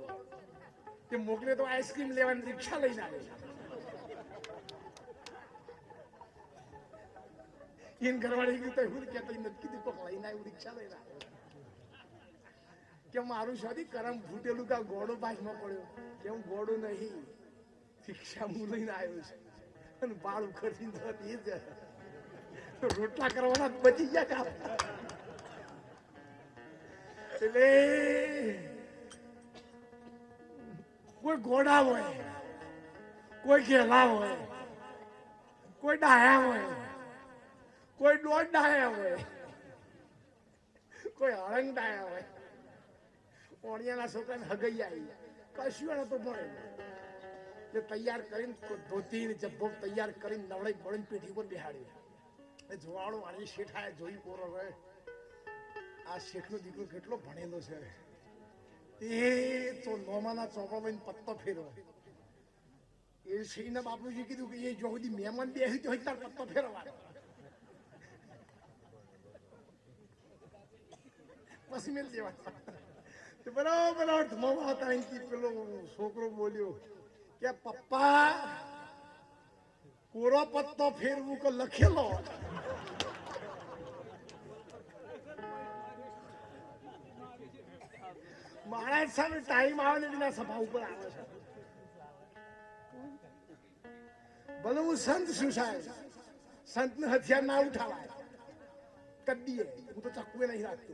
તે મોકલે તો આઈસ્ક્રીમ લેવાની રિક્ષા લઈને આવે. એને ઘરવાળી કીધું હું કહેતો નથી કીધું કોક લઈને આવ્યું, રિક્ષા લઈને આવે કે મારું શોધી કરમ ફૂટેલું કા ગોળો બાજમાં પડ્યો કે હું ગોળો નહીં, રિક્ષા હું લઈને આવ્યો છું અને બાળું ખર્ચીને જતી જ રોટલા કરવાના બચી ગયા કામ. એટલે કોઈ ઘોડા હોય, કોઈ ઘેલા હોય, કોઈ ડાયા હોય, કોઈ દોઢ ડાયા હોય, કોઈ હળંગ ડાયા હોય, ઓણિયાના છોકરાને હગઈ આવી કશું તો મળે જે તૈયાર કરીને ધોતી ને જબ્બો તૈયાર કરીને નવડાઈ બળીને પેઢી પર બેહાડી. જોવાળો વાળી શેઠાએ જોઈ કોરો રહે આ શેઠનો દીકરો કેટલો ભણેલો છે. એ તો નોમાના ચોપડા પત્તો ફેરવો. એ શ્રીના બાપુજી કીધું કે એ જો સુધી મહેમાન બેસી તો તાર પત્તો ફેરવા. પછી મેલ દેવા બરાબર ધમવા પેલો છોકરો બોલ્યો કે પપ્પા કોરો પત્તો ફેરવું કે લખેલો. મારા સામે ટાઈમ આવે ને એના સભા ઉપર આવે છે. ભલે હું સંત છું સાહેબ, સંત ને હથિયાર ના ઉઠાવાય કદીએ, હું તો ચક્કુએ નહીં રાખતો,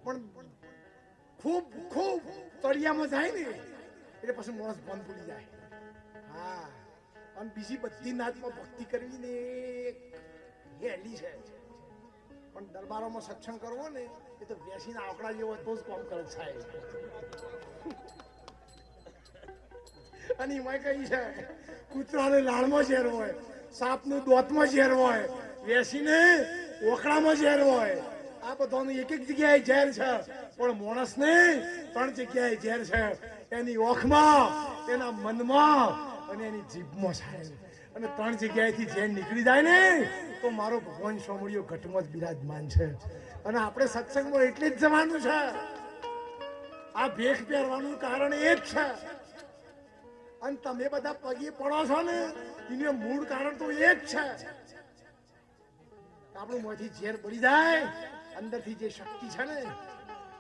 પણ ખૂબ ખૂબ તળિયામાં જાય ને એટલે પછી માણસ બંધ પડી જાય. હા, અને બીજી બધી નાતમાં ભક્તિ કરવી ને હેલી છે, પણ દરબારોમાં સત્સંગ કરવો ને એ તો બેસીને આંકડા જેવો તો જ કામ કરે સાહેબ. અને એમાં કઈ છે કૂતરાને લાળમાં ઝેર હોય, સાપનું દોતમાં ઝેર હોય, બેસીને ઓકળામાં ઝેર હોય. આ બધાનું એક એક જગ્યાએ ઝેર છે, પણ માણસને 3 જગ્યાએ ઝેર છે. એની ઓખમાં, એના મનમાં અને એની જીભમાં સાહેબ. અને 3 જગ્યાએથી ઝેર નીકળી જાય ને તો મારો ભગવાન સોમળીઓ ઘટમાં જ બિરાજમાન છે. અને આપણે સત્સંગમાં એટલે જ જવાનું છે. આ ભેખ પહેરવાનું કારણ એ જ છે. અને તમે બધા પગે પડો છો ને એનું મૂળ કારણ તો એ જ છે. આપણું મોંથી ઝેર પડી જાય, અંદરથી જે શક્તિ છે ને,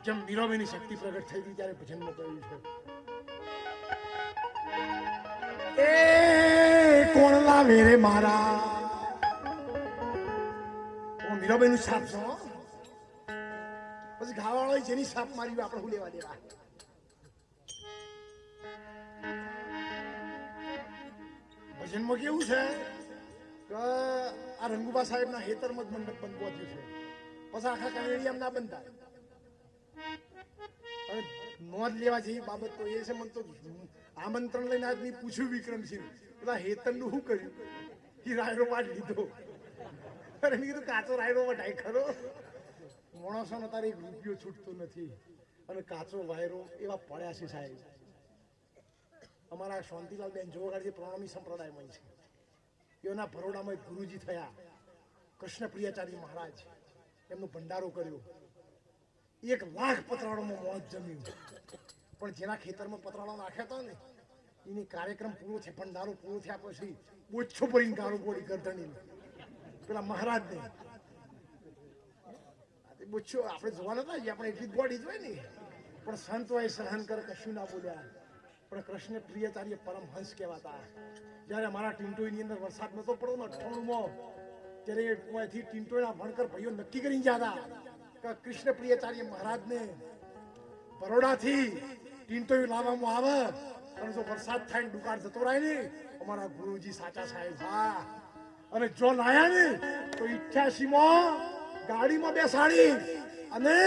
જેમ મીરાબાઈની શક્તિ પ્રગટ થઈ હતી ત્યારે ભજનમાં કહ્યું છે એ કોણ લાવે રે મારા. મીરાબાઈ નું સાપ છો, પછી ગાવાળો જેની સાપ મારી આપણે હું લેવા દેવા. ભજનમાં કેવું છે કે આ રંગુબા સાહેબ ના હેતરમાં જ મંડપ બનવો થયું છે, પછી આખા કાનેડિયામ ના બનતા. અને નોંધ લેવા જેવી બાબત તો એ છે, મને તો આમંત્રણ લઈને આજ મેં પૂછ્યું વિક્રમસિંહ પેલા હેતન નું શું કર્યું, એ રાયડો વાટ લીધો. અરે મેં કીધું કાચો રાયડો વટાય ખરો, માણસો ને તારે 1 રૂપિયો છૂટતો નથી અને કાચો વાયરો એવા પડ્યા છે સાહેબ. અમારા શાંતિલાલ બેન જોગાડજી પ્રણામી સંપ્રદાયમાં છે, એના બરોડામાં એક ગુરુજી થયા કૃષ્ણ પ્રિયાચાર્ય મહારાજ, એમનો ભંડારો કર્યો. 1 લાખ પતરાળોમાં મોત જમ્યું, પણ જેના ખેતરમાં પતરાળો નાખ્યા હતા ને એની કાર્યક્રમ પૂરો થયો, ભંડારો પૂરો થયા પછી ઓછો ભરીને ગાળો પડી ગરદણી પેલા મહારાજને. બોછો આપણે જોવા નતા, આપણે એટલી જ બોડી જ હોય ને, પણ સંત હોય સહન કરે, કશું ના બોલ્યા. પણ કૃષ્ણ પ્રિયચાર્ય પરમહંસ કહેવાતા. જ્યારે અમારા ટિન્ટોની અંદર વરસાદ નતો પડતો ને 98માં, ત્યારે અહીંથી ટિન્ટોના ભણકર ભાઈઓ નક્કી કરીને જતા કે કૃષ્ણ પ્રિયચાર્ય મહારાજને બરોડાથી ટિન્ટો લાવવામાં આવે, અને જો વરસાદ થાય ને દુકાળ જતો રહે ને અમારા ગુરુજી સાચા સાહેબ. હા, અને જો લાયા ને તો 88માં ગાડીમાં બેસાડી અને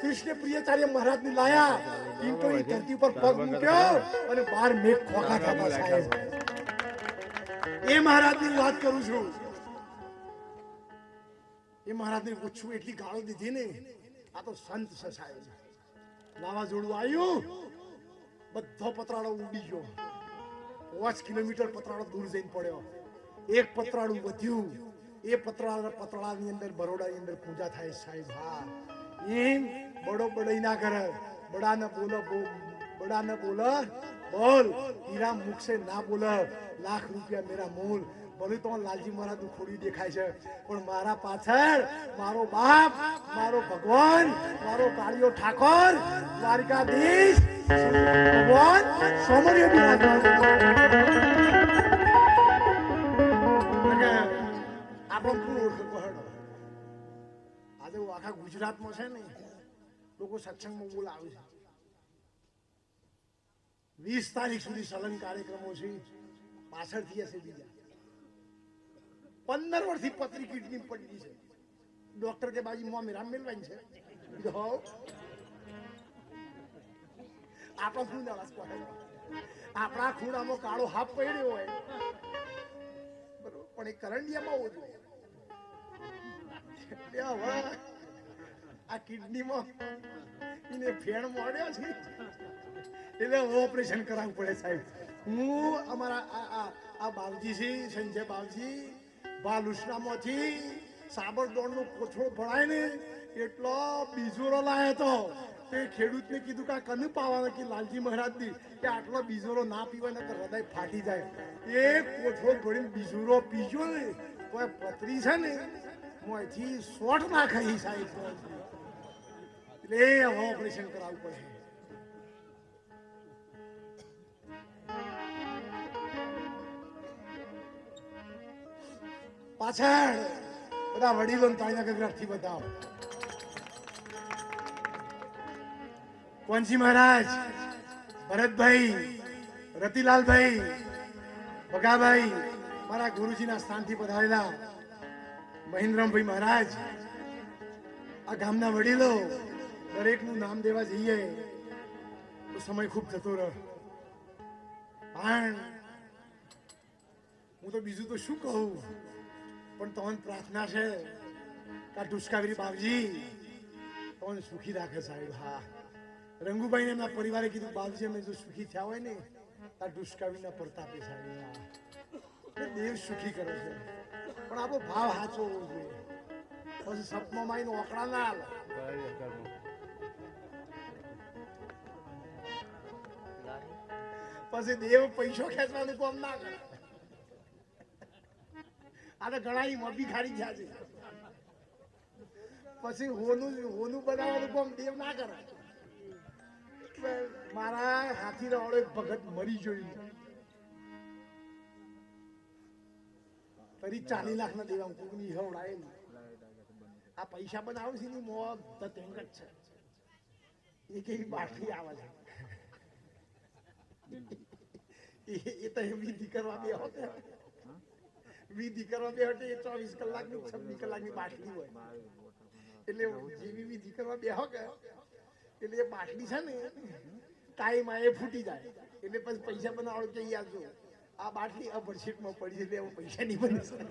કૃષ્ણ પ્રિયચાર્ય મહારાજ ની લાયા. ટિન્ટોની ધરતી પર પગ મૂક્યો અને 12 મેઘ ખોખા થતા સાહેબ. એ મહારાજની વાત કરું છું. એ મહારાજને પૂછ્યું એટલી ગાળો દીધી ને, આ તો સંત છે સાહેબ. વાવાઝોડું આવ્યું, બધો પતરાળો ઉડી ગયો. 5 કિલોમીટર પતરાળો દૂર જઈને પડ્યો. એક પતરાળું વધ્યું. એ પતરાળાની અંદર બરોડાની અંદર પૂજા થાય સાહેબ. હા, એમ બડો બડાઈ ના કરે. બડા ને બોલો, બડા ને બોલો, બોલ હીરા મુખ સે ના બોલો. લાખ રૂપિયા મેરા મૂલ. ભલે તો લાલજી મહારાજ નું ખોડી દેખાય છે, પણ મારા પાછળ મારો બાપ, મારો ભગવાન, મારો કાળિયો ઠાકોર, દ્વારકાધીશ ભગવાન સોમર્ય બિરાજમાન. આપણો પૂરો ઓળખો હેડો. આજે આખા ગુજરાતમાં છે ને લોકો સત્સંગમાં બોલાવે છે. 20 તારીખ સુધી સલંગ કાર્યક્રમો છે. પાછળથી હશે બીજા. 15 વર્ષથી પતરી કિડની પડી છે. ડોક્ટર કે બાજી મોં મેરા મેલવાની છે. આપણો શું દાડા પડે? આપણા ખૂણામાં કાળો હાફ પડ્યો હોય બરોબર, પણ એ કરંડિયામાં હોવો જોઈએ. હવે આ કિડનીમાં એને ફેણ મોડ્યો છે એટલે ઓપરેશન કરાવવું પડે સાહેબ. હું અમારા આ બાવજી છે, સંજય બાવજી બાલુસનામાંથી સાબરદોણનો કોથળો ભણાય ને એટલો બીજોરો લાયો તો તે ખેડૂતને કીધું કે આ કને પાવાના કે લાલજી મહારાજની કે આટલો બીજોરો ના પીવાય ને હૃદય ફાટી જાય. એ કોથળો ભરીને બીજોરો પીજો ને તો પતરી છે ને મોંથી શોટ ના ખાઈ સાહેબ. એટલે ઓપરેશન કરાવવું પડે. પાછળ બધા વડીલો તાળીના ગગડાટથી બતાવો. કોનજી મહારાજ, ભરતભાઈ, રતિલાલભાઈ, ભગાભાઈ, મારા ગુરુજીના સ્થાનથી પધારેલા મહેન્દ્રભાઈ મહારાજ, આ ગામના વડીલો, દરેકનું નામ દેવા જઈએ તો સમય ખૂબ જતો રહે. પણ હું તો બીજું તો શું કહું, પણ તમને પ્રાર્થના છે કે ઢુસકાવીરી બાવજી તમને સુખી રાખે સાહેબ. હા, રંગુભાઈ ને એમના પરિવારે કીધું બાવજી અમે જો સુખી થયા હોય ને તો ઢુસકાવીના પ્રતાપે સાહેબ. દેવ સુખી કરે છે, પણ આપણો ભાવ સાચો હોવો જોઈએ. પછી સપમાં માઈને ઓકળા ના આવે. પછી દેવ પૈસો ખેંચવાનું કામ ના કરે. આ તો ઘણા મોભી ખાડી ગયા છે. પછી હોનું બનાવવાનું કામ દેવ ના કરે. મારા હાથી રાવડો એક ભગત મરી જોયું ફરી 40 લાખ ના દેવા કોકની હવડાય. આ પૈસા બનાવે છે ની મોત તંગ જ છે. એ કેવી બાટલી આવે છે એ તો વિધિ કરવા બે હોતે. વિધિ કરવા બે હોતે 24 કલાકની 26 કલાકની બાટલી હોય. એટલે જેવી વિધિ કરવા બે હો કે એટલે એ બાટલી છે ને ટાઈમ આ એ ફૂટી જાય. એટલે પછી પૈસા બનાવો કે યાદ જો આ બાટલી આ ભરશીટમાં પડી છે એટલે પૈસા નહીં બની શકે.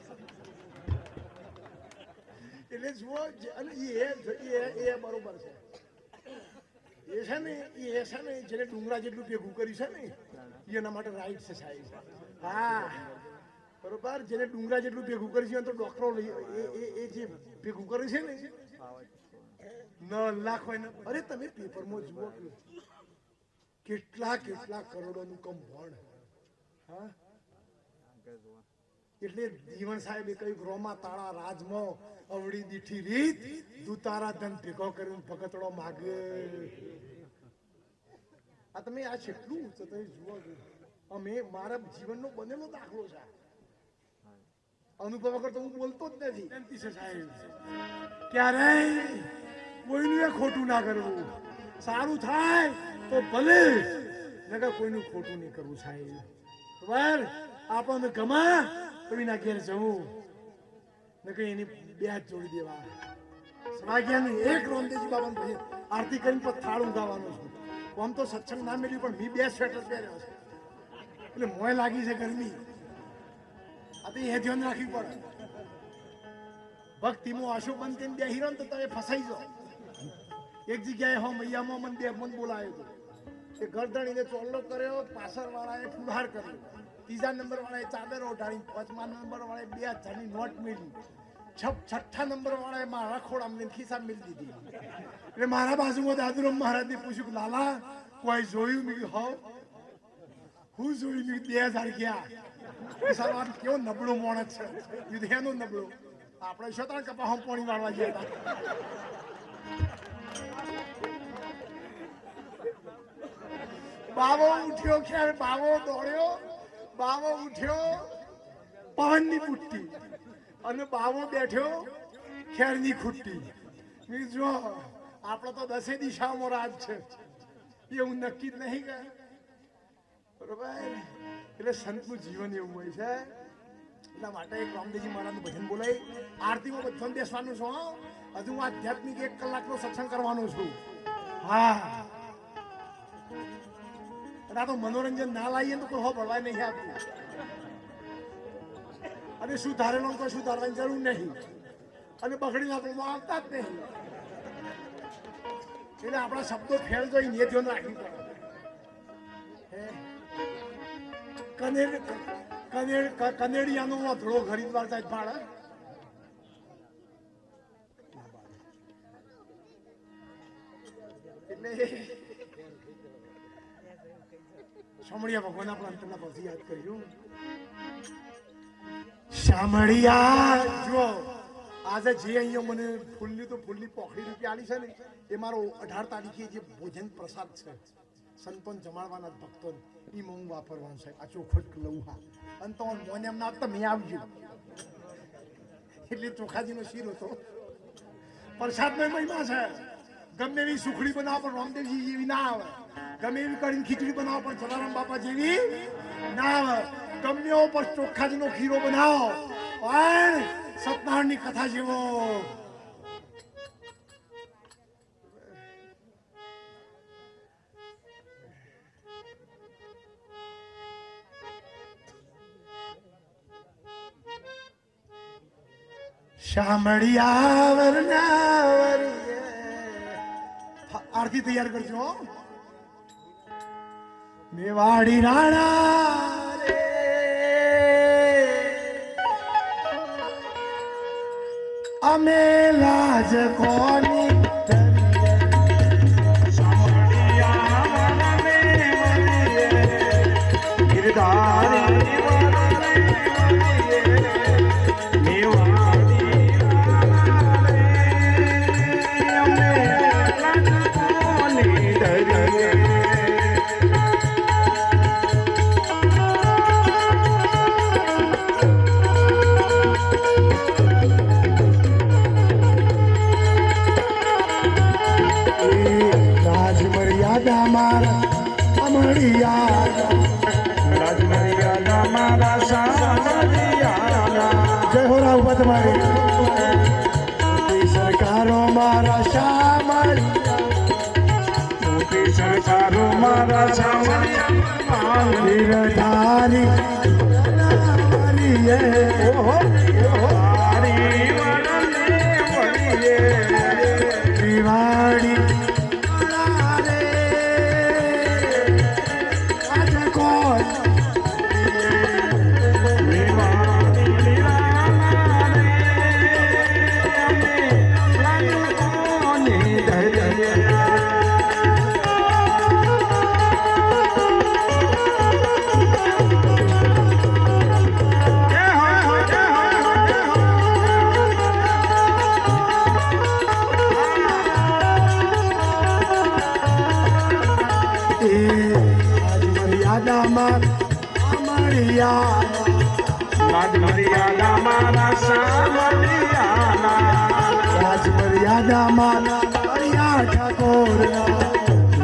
એટલે જુઓ એ બરોબર છે. એ છે ને જેને ડુંગરા જેટલું ભેગું કર્યું છે ને એના માટે રાઈટ છે સાહેબ. હા બરોબર, જેને ડુંગરા જેટલું ભેગું કર્યું છે તો ડોક્ટરો એ જે ભેગું કર્યું છે ને 9 લાખ હોય ને. અરે તમે પેપરમાં જુઓ કેટલા કરોડોનું કંપાઉન્ડ. હા, એટલે જીવન સાહેબે કહ્યું રોમા તાળા રાજમાં અવળી દીઠી રીત દુતારા ધન ભેગો કરીને ભગતડો માગે. આ તમે આ કેટલું તો તમે જુઓ છો. અમે મારા જીવનનો બનેલો દાખલો છે. અનુભવ વગર તો હું બોલતો જ નથી. વિનંતી છે સાહેબ ક્યારેય કોઈનું ખોટું ના કરવું. સારું થાય તો ભલે, નકર કોઈનું ખોટું નહીં કરવું સાહેબ. બરાબર, આપણને ગમા તો એના ઘેર જવું, નકર એની 2 હાથ જોડી દેવા. સ્વાગ્યાની એક રામદેવજી બાબાને પછી આરતી કરીને પછી થાળું ગાવાનું છું. આમ તો સત્સંગ ના મેળ્યું પણ મેં 2 સ્વેટર પહેર્યા છે એટલે મોય લાગી છે ગરમી. આ તો એ ધ્યાન રાખવી પડે. ભક્તિમાં આશુ બંધ કરીને બે હિરણ તો તમે ફસાઈ જાઓ. એક જગ્યાએ હો મૈયામાં મને બે મન બોલાયો હતો. એ ગરદણીને ચોલ્લો કર્યો, પાછળ વાળાએ ફુહાર કર્યો, ત્રીજા નંબર વાળાએ ચાદર ઓઢાડી, પાંચમા નંબર વાળાએ 2000ની નોટ મેળવી, છઠ્ઠા નંબર વાળાએ મારા ખોળામાં ખિસ્સા મેળી દીધી. એટલે મારા બાજુમાં દાદુરામ મહારાજને પૂછ્યું કે લાલા કોઈ જોયું? મેં કીધું હા. હું જોયું? મેં 2000 ગયા. સવાર કેવો નબળો માણસ છે. યુધ્યાનો નબળો. આપણે શોતાણ કપા પાણી વાળવા ગયા હતા. બાવો ઉઠ્યો, ખેર બાવો દોડ્યો, બાવો ઉઠ્યો પવનની પુટ્ટી, અને બાવો બેઠ્યો ખેરની ખૂટ્ટી. જો આપણે તો 10 દિશામાં રાજ છે, એવું નક્કી જ નહીં કે બરોબર. એટલે સંતનું જીવન એવું હોય છે. એટલા માટે એક રામદેવજી મહારાજનું ભજન બોલાય. આરતીમાં બધાને બેસવાનું છું. હજુ હું આધ્યાત્મિક 1 કલાકનો સત્સંગ કરવાનો છું. હા, આ તો મનોરંજન ના લાવીએ તો કોઈ હો ભરવાય નહીં આપતું. અને સુધારેલો કોઈ સુધારવાની જરૂર નહીં, અને બગડી આપણમાં આવતા જ નહીં. એટલે આપણા શબ્દો ફેલ જોઈ એ ધ્યાન રાખવી પડે. કનેડિયાનો અધળો ખરીદવાર થાય ભાડે. એટલે શામળિયા ભગવાન આપણા અંતરના પછી યાદ કર્યું. શામળિયા જો આજે જે અહીંયા મને ફૂલની તો ફૂલની પોખડી રૂપિયા આલી છે ને, એ મારો 18 તારીખે જે ભોજન પ્રસાદ છે સંતોન જમાડવાના ભક્તો, એ હું વાપરવાનું છે. આ ચોખટ લઉં. હા, અને તો મોને એમ ના તમે આવજો. એટલે ચોખાજીનો શીરો હતો. પ્રસાદનો મહિમા છે. ગમે એવી સુખડી બનાવો પણ રામદેવજી જેવી ના આવે. ગમે એવી કરીને ખીચડી બનાવો પણ જલારામ બાપા જેવી ના આવે. ગમે એવો પણ ચોખાજીનો ખીરો બનાવો પણ સત્યનારાયણની કથા જેવો. શામળિયા વરનાવર. આરતી તૈયાર કરજો. મેવાડી રાણા રે અમે લાજ કોની જય હો રાવ તમારી સરકારો મારા શામળિયા, સરકારો મારા શામળિયા દિવાળી રાજમર્યાદા મારા ઠાકોર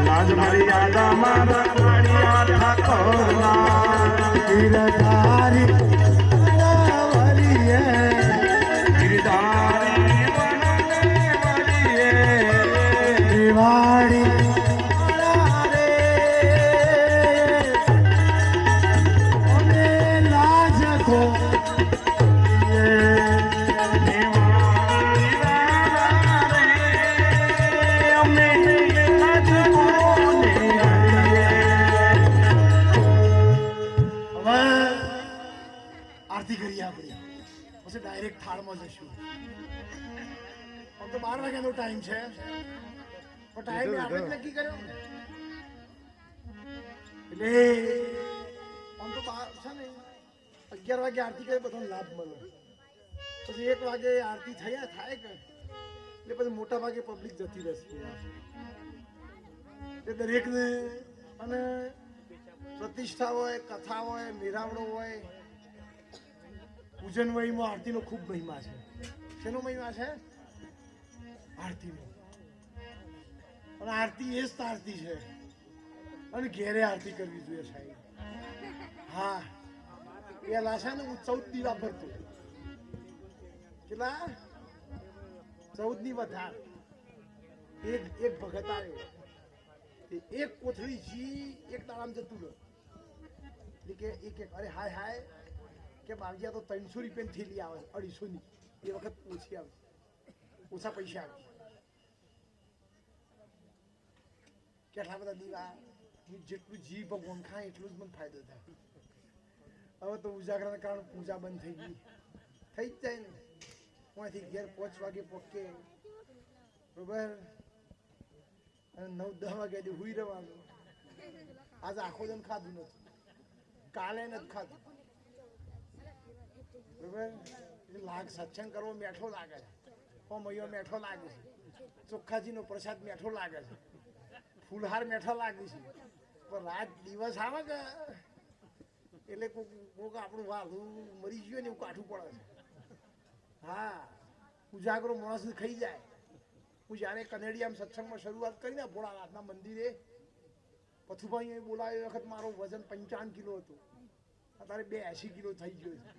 રાજમર્યાદા મારા ઠાકોર ગિરધારી દિવાળી લાજ કો હવે આરતી કરીએ આપણે, પછી ડાયરેક્ટ થાળમાં જશું. આમ તો 12 વાગ્યાનો ટાઈમ છે, પણ ટાઈમ આપણે જ નક્કી કર્યો ને. એટલે આમ તો છે ને 11 વાગે આરતી કરે બધાને લાભ મળે. પછી 1 વાગે આરતી થાય કે એટલે પછી મોટા ભાગે પબ્લિક જતી રહેશે. એટલે દરેકને અને પ્રતિષ્ઠા હોય, કથા હોય, મેરાવડો હોય, પૂજન વહીમાં આરતીનો ખૂબ મહિમા છે. શેનો મહિમા છે? આરતીનો. અને આરતી એ જ આરતી છે, અને ઘેરે આરતી કરવી જોઈએ સાહેબ. હા, પેલા છે ને હું 14 દીવા ભરતો. કેટલા? 14 ની વધાર. એક ભગત આવ્યો, એક કોથળી જી એક દાડામાં જતું રહ્યો. કે અરે હાય કે બાવજી તો 300 રૂપિયાની થેલી આવે, 250 ની. એ વખત ઓછી આવે, ઓછા પૈસા આવે. કેટલા બધા દીવા, જેટલું જી ભગવાન ખાય એટલું જ મને ફાયદો થાય. હવે તો ઉજાગરાના કારણે પૂજા બંધ થઈ ગઈ, થઈ જ જાય ને. ત્યાંથી ઘેર 5 વાગે પોકે બરોબર, અને 9-10 વાગ્યાથી હુઈ રહેવાનું. આજે આખો દિન ખાધું નથી, કાલે નથી ખાધું બરોબર. સત્સંગ કરવો મેઠો લાગે છે, મૈયો મેઠો લાગે છે, ચોખ્ખાજીનો પ્રસાદ મેઠો લાગે છે, ફૂલહાર મેઠો લાગે છે. પણ રાત દિવસ આવે કે એટલે કોક આપણું વાલું મરી ગયું ને એવું કાઠું પડે છે. હા, ઉજાગરો માણસ ખાઈ જાય. હું જ્યારે કનેડિયામાં સત્સંગમાં શરૂઆત કરીને ભોળાનાથના મંદિરે પથુભાઈ બોલાવે એ વખત મારું વજન 55 કિલો હતું, અત્યારે 82 કિલો થઈ ગયો છે.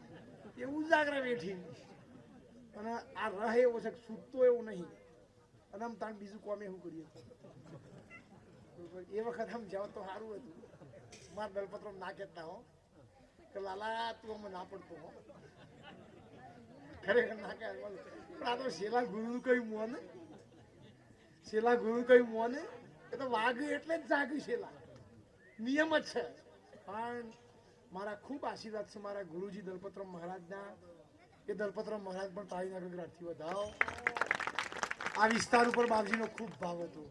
એવું ઉજાગરા બેઠી અને આ રહે એવો છે, છૂટતો એવું નહીં. અને આમ તાણ બીજું કોમે એવું કરીએ એ વખત આમ જાવ તો સારું હતું. મારા દલપત્રો ના કહેતા હો કે લાલા તું અમે ના પડતો હો, ખરેખર ના કહે. પણ આ તો શેલા ગુરુ કયું મોને, શેલા ગુરુ કયું મોને, એ તો વાઘ એટલે જ જાગ્યું. શેલા નિયમ જ છે. પણ મારા ખૂબ આશીર્વાદ છે મારા ગુરુજી દલપત્ર મહારાજના. એ દલપત્ર મહારાજ પણ તાળીના ગગડાટથી વધાવો. આ વિસ્તાર ઉપર બાપજીનો ખૂબ ભાવ હતો.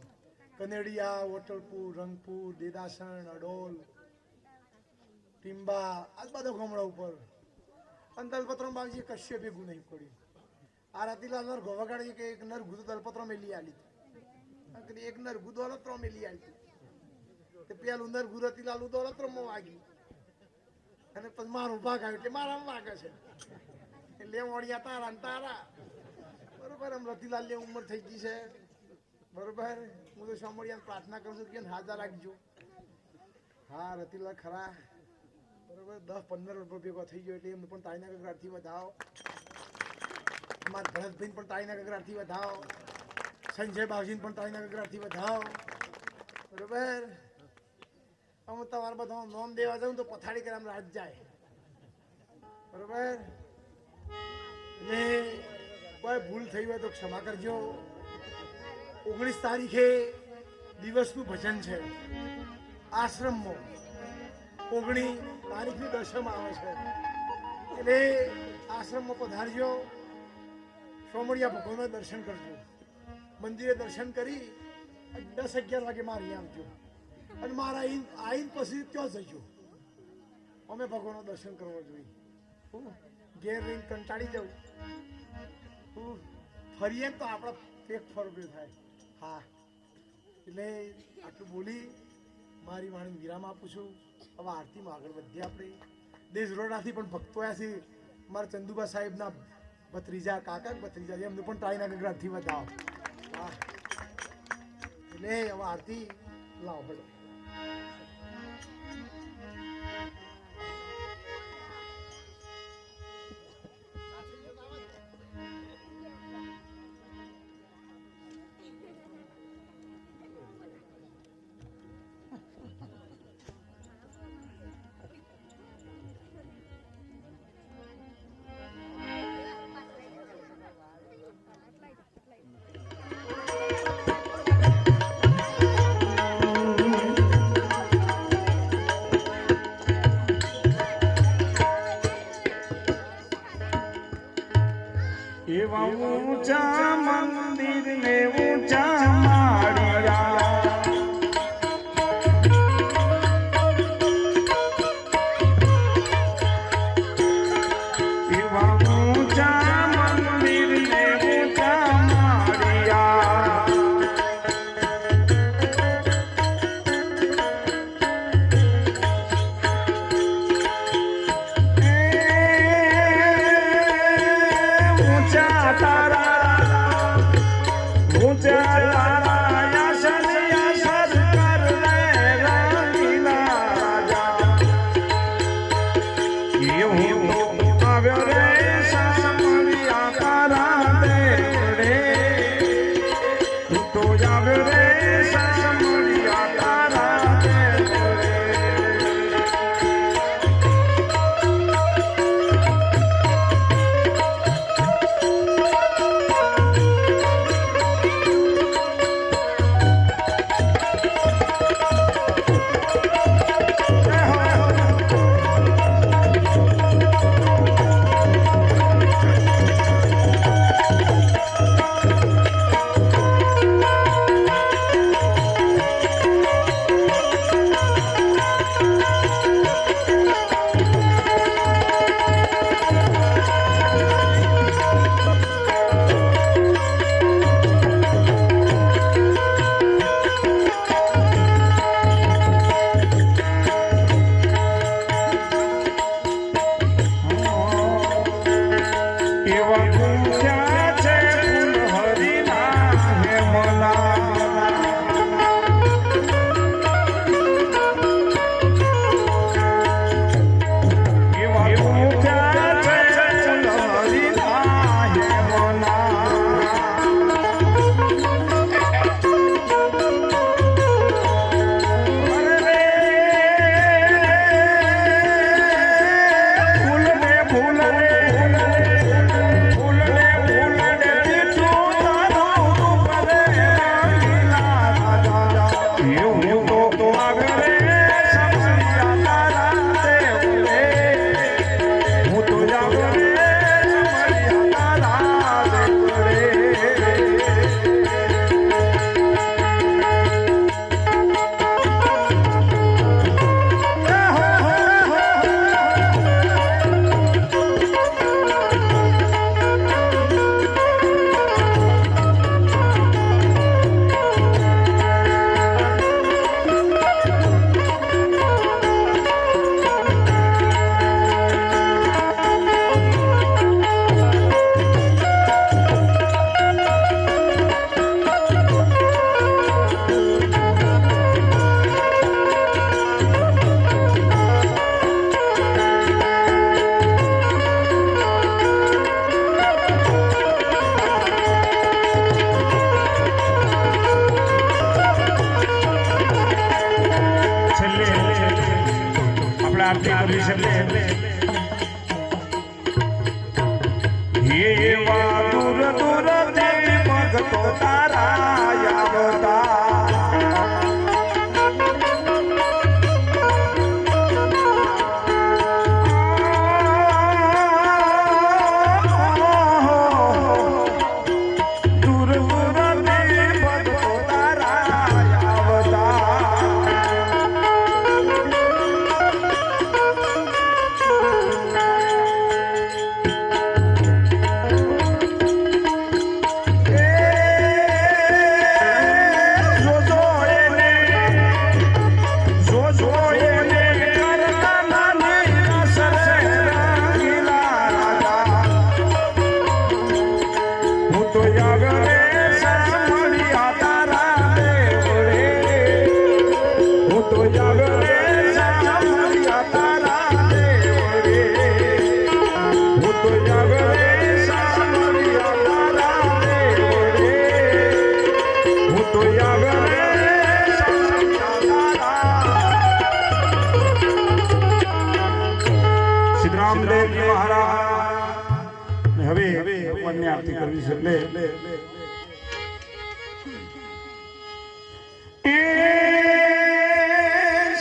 કનેડિયા, વોટલપુર, રંગપુર, દેદાસણ, અડોલ, ટીંબા, આ બધા ગામડા ઉપર. અને દલપત્ર બાપજી કશ્ય ભેગું નહીં પડ્યું. આ રાતીલાલ નર ગોવાગાડી કે એક નર ગુદુ દલપત્ર મેલી આલી, એક નર ગુદો અલત્ર મેલી આલી. પેલું નર ગુરતીલાલ દોલત્રમાં વાગી, અને પછી મારું ભાગ આવ્યું એટલે મારા વાગે છે. એટલે વળિયા તારા ને તારા બરોબર. આમ રતિલાલ ની ઉંમર થઈ ગઈ છે બરોબર. હું તો સોમળિયા પ્રાર્થના કરું છું કે હાજર રાખજો. હા, રતિલાલ ખરા બરોબર. 10-15 વર્ષ ભેગો થઈ ગયો એટલે એમને પણ તાળીના ગગડાટથી વધાવો. અમારા ભરતભાઈ પણ તાળીના ગગડાટથી વધાવો. સંજય બાવજીને પણ તાળીના ગગડાટથી વધાવો બરોબર. હું તમારે બધા નોમ દેવા જાઉં તો પથારી કરે રાત જાય બરોબર. એટલે કોઈ ભૂલ થઈ હોય તો ક્ષમા કરજો. 19 તારીખે દિવસનું ભજન છે આશ્રમમાં. 19 તારીખની દશમ આવે છે એટલે આશ્રમમાં પધારજો. સોમળિયા ભગવાનના દર્શન કરજો. મંદિરે દર્શન કરી 10-11 વાગે મારી આવજો. અને મારા આઈન પછી ત્યાં જજો. અમે ભગવાનનું દર્શન કરવા જોઈએ. ઘેર રહીને કંટાળી જવું, ફરીએ તો આપણા પેટ ફરવું થાય. હા, એટલે આટલું બોલી મારી વાણી વિરામ આપું છું. હવે આરતીમાં આગળ વધીએ આપણે. દેશ રોડાથી પણ ભક્તો આવ્યા છે. મારા ચંદુબા સાહેબના ભત્રીજા, કાકા ભત્રીજા એમને પણ તાળીના ગગડાટથી વધાવો. હા, એટલે હવે આરતી લાવો ભલે. એવા ઊંચા મંદિર ને ઊંચા માળિયા એવા ઊંચા મંદિર ને ઊંચા માળિયા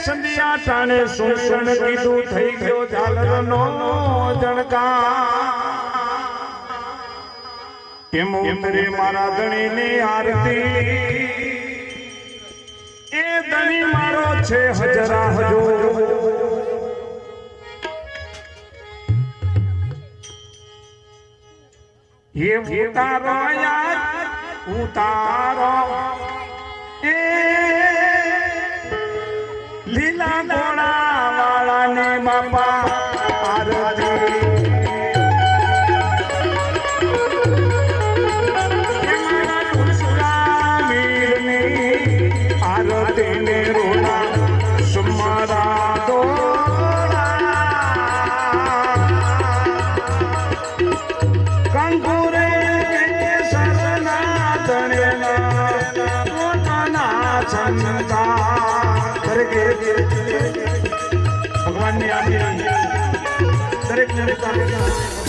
સંધ્યા ટાણે સુણ કીધું થઈ ગયો ઝાલર નો જણકા એમ ઉતરે મારા ધણીની આરતી એ ધણી મારો છે હજરા હજૂર એ ઉતારો યાર ઉતારો એ લીલા ઘોડા વાળાને બાપા આરતી આરતીને રોડા સુમારા કંકુરે સરના ધણેના પોતાના સંતા ભગવાનની આજ્ઞા દરેક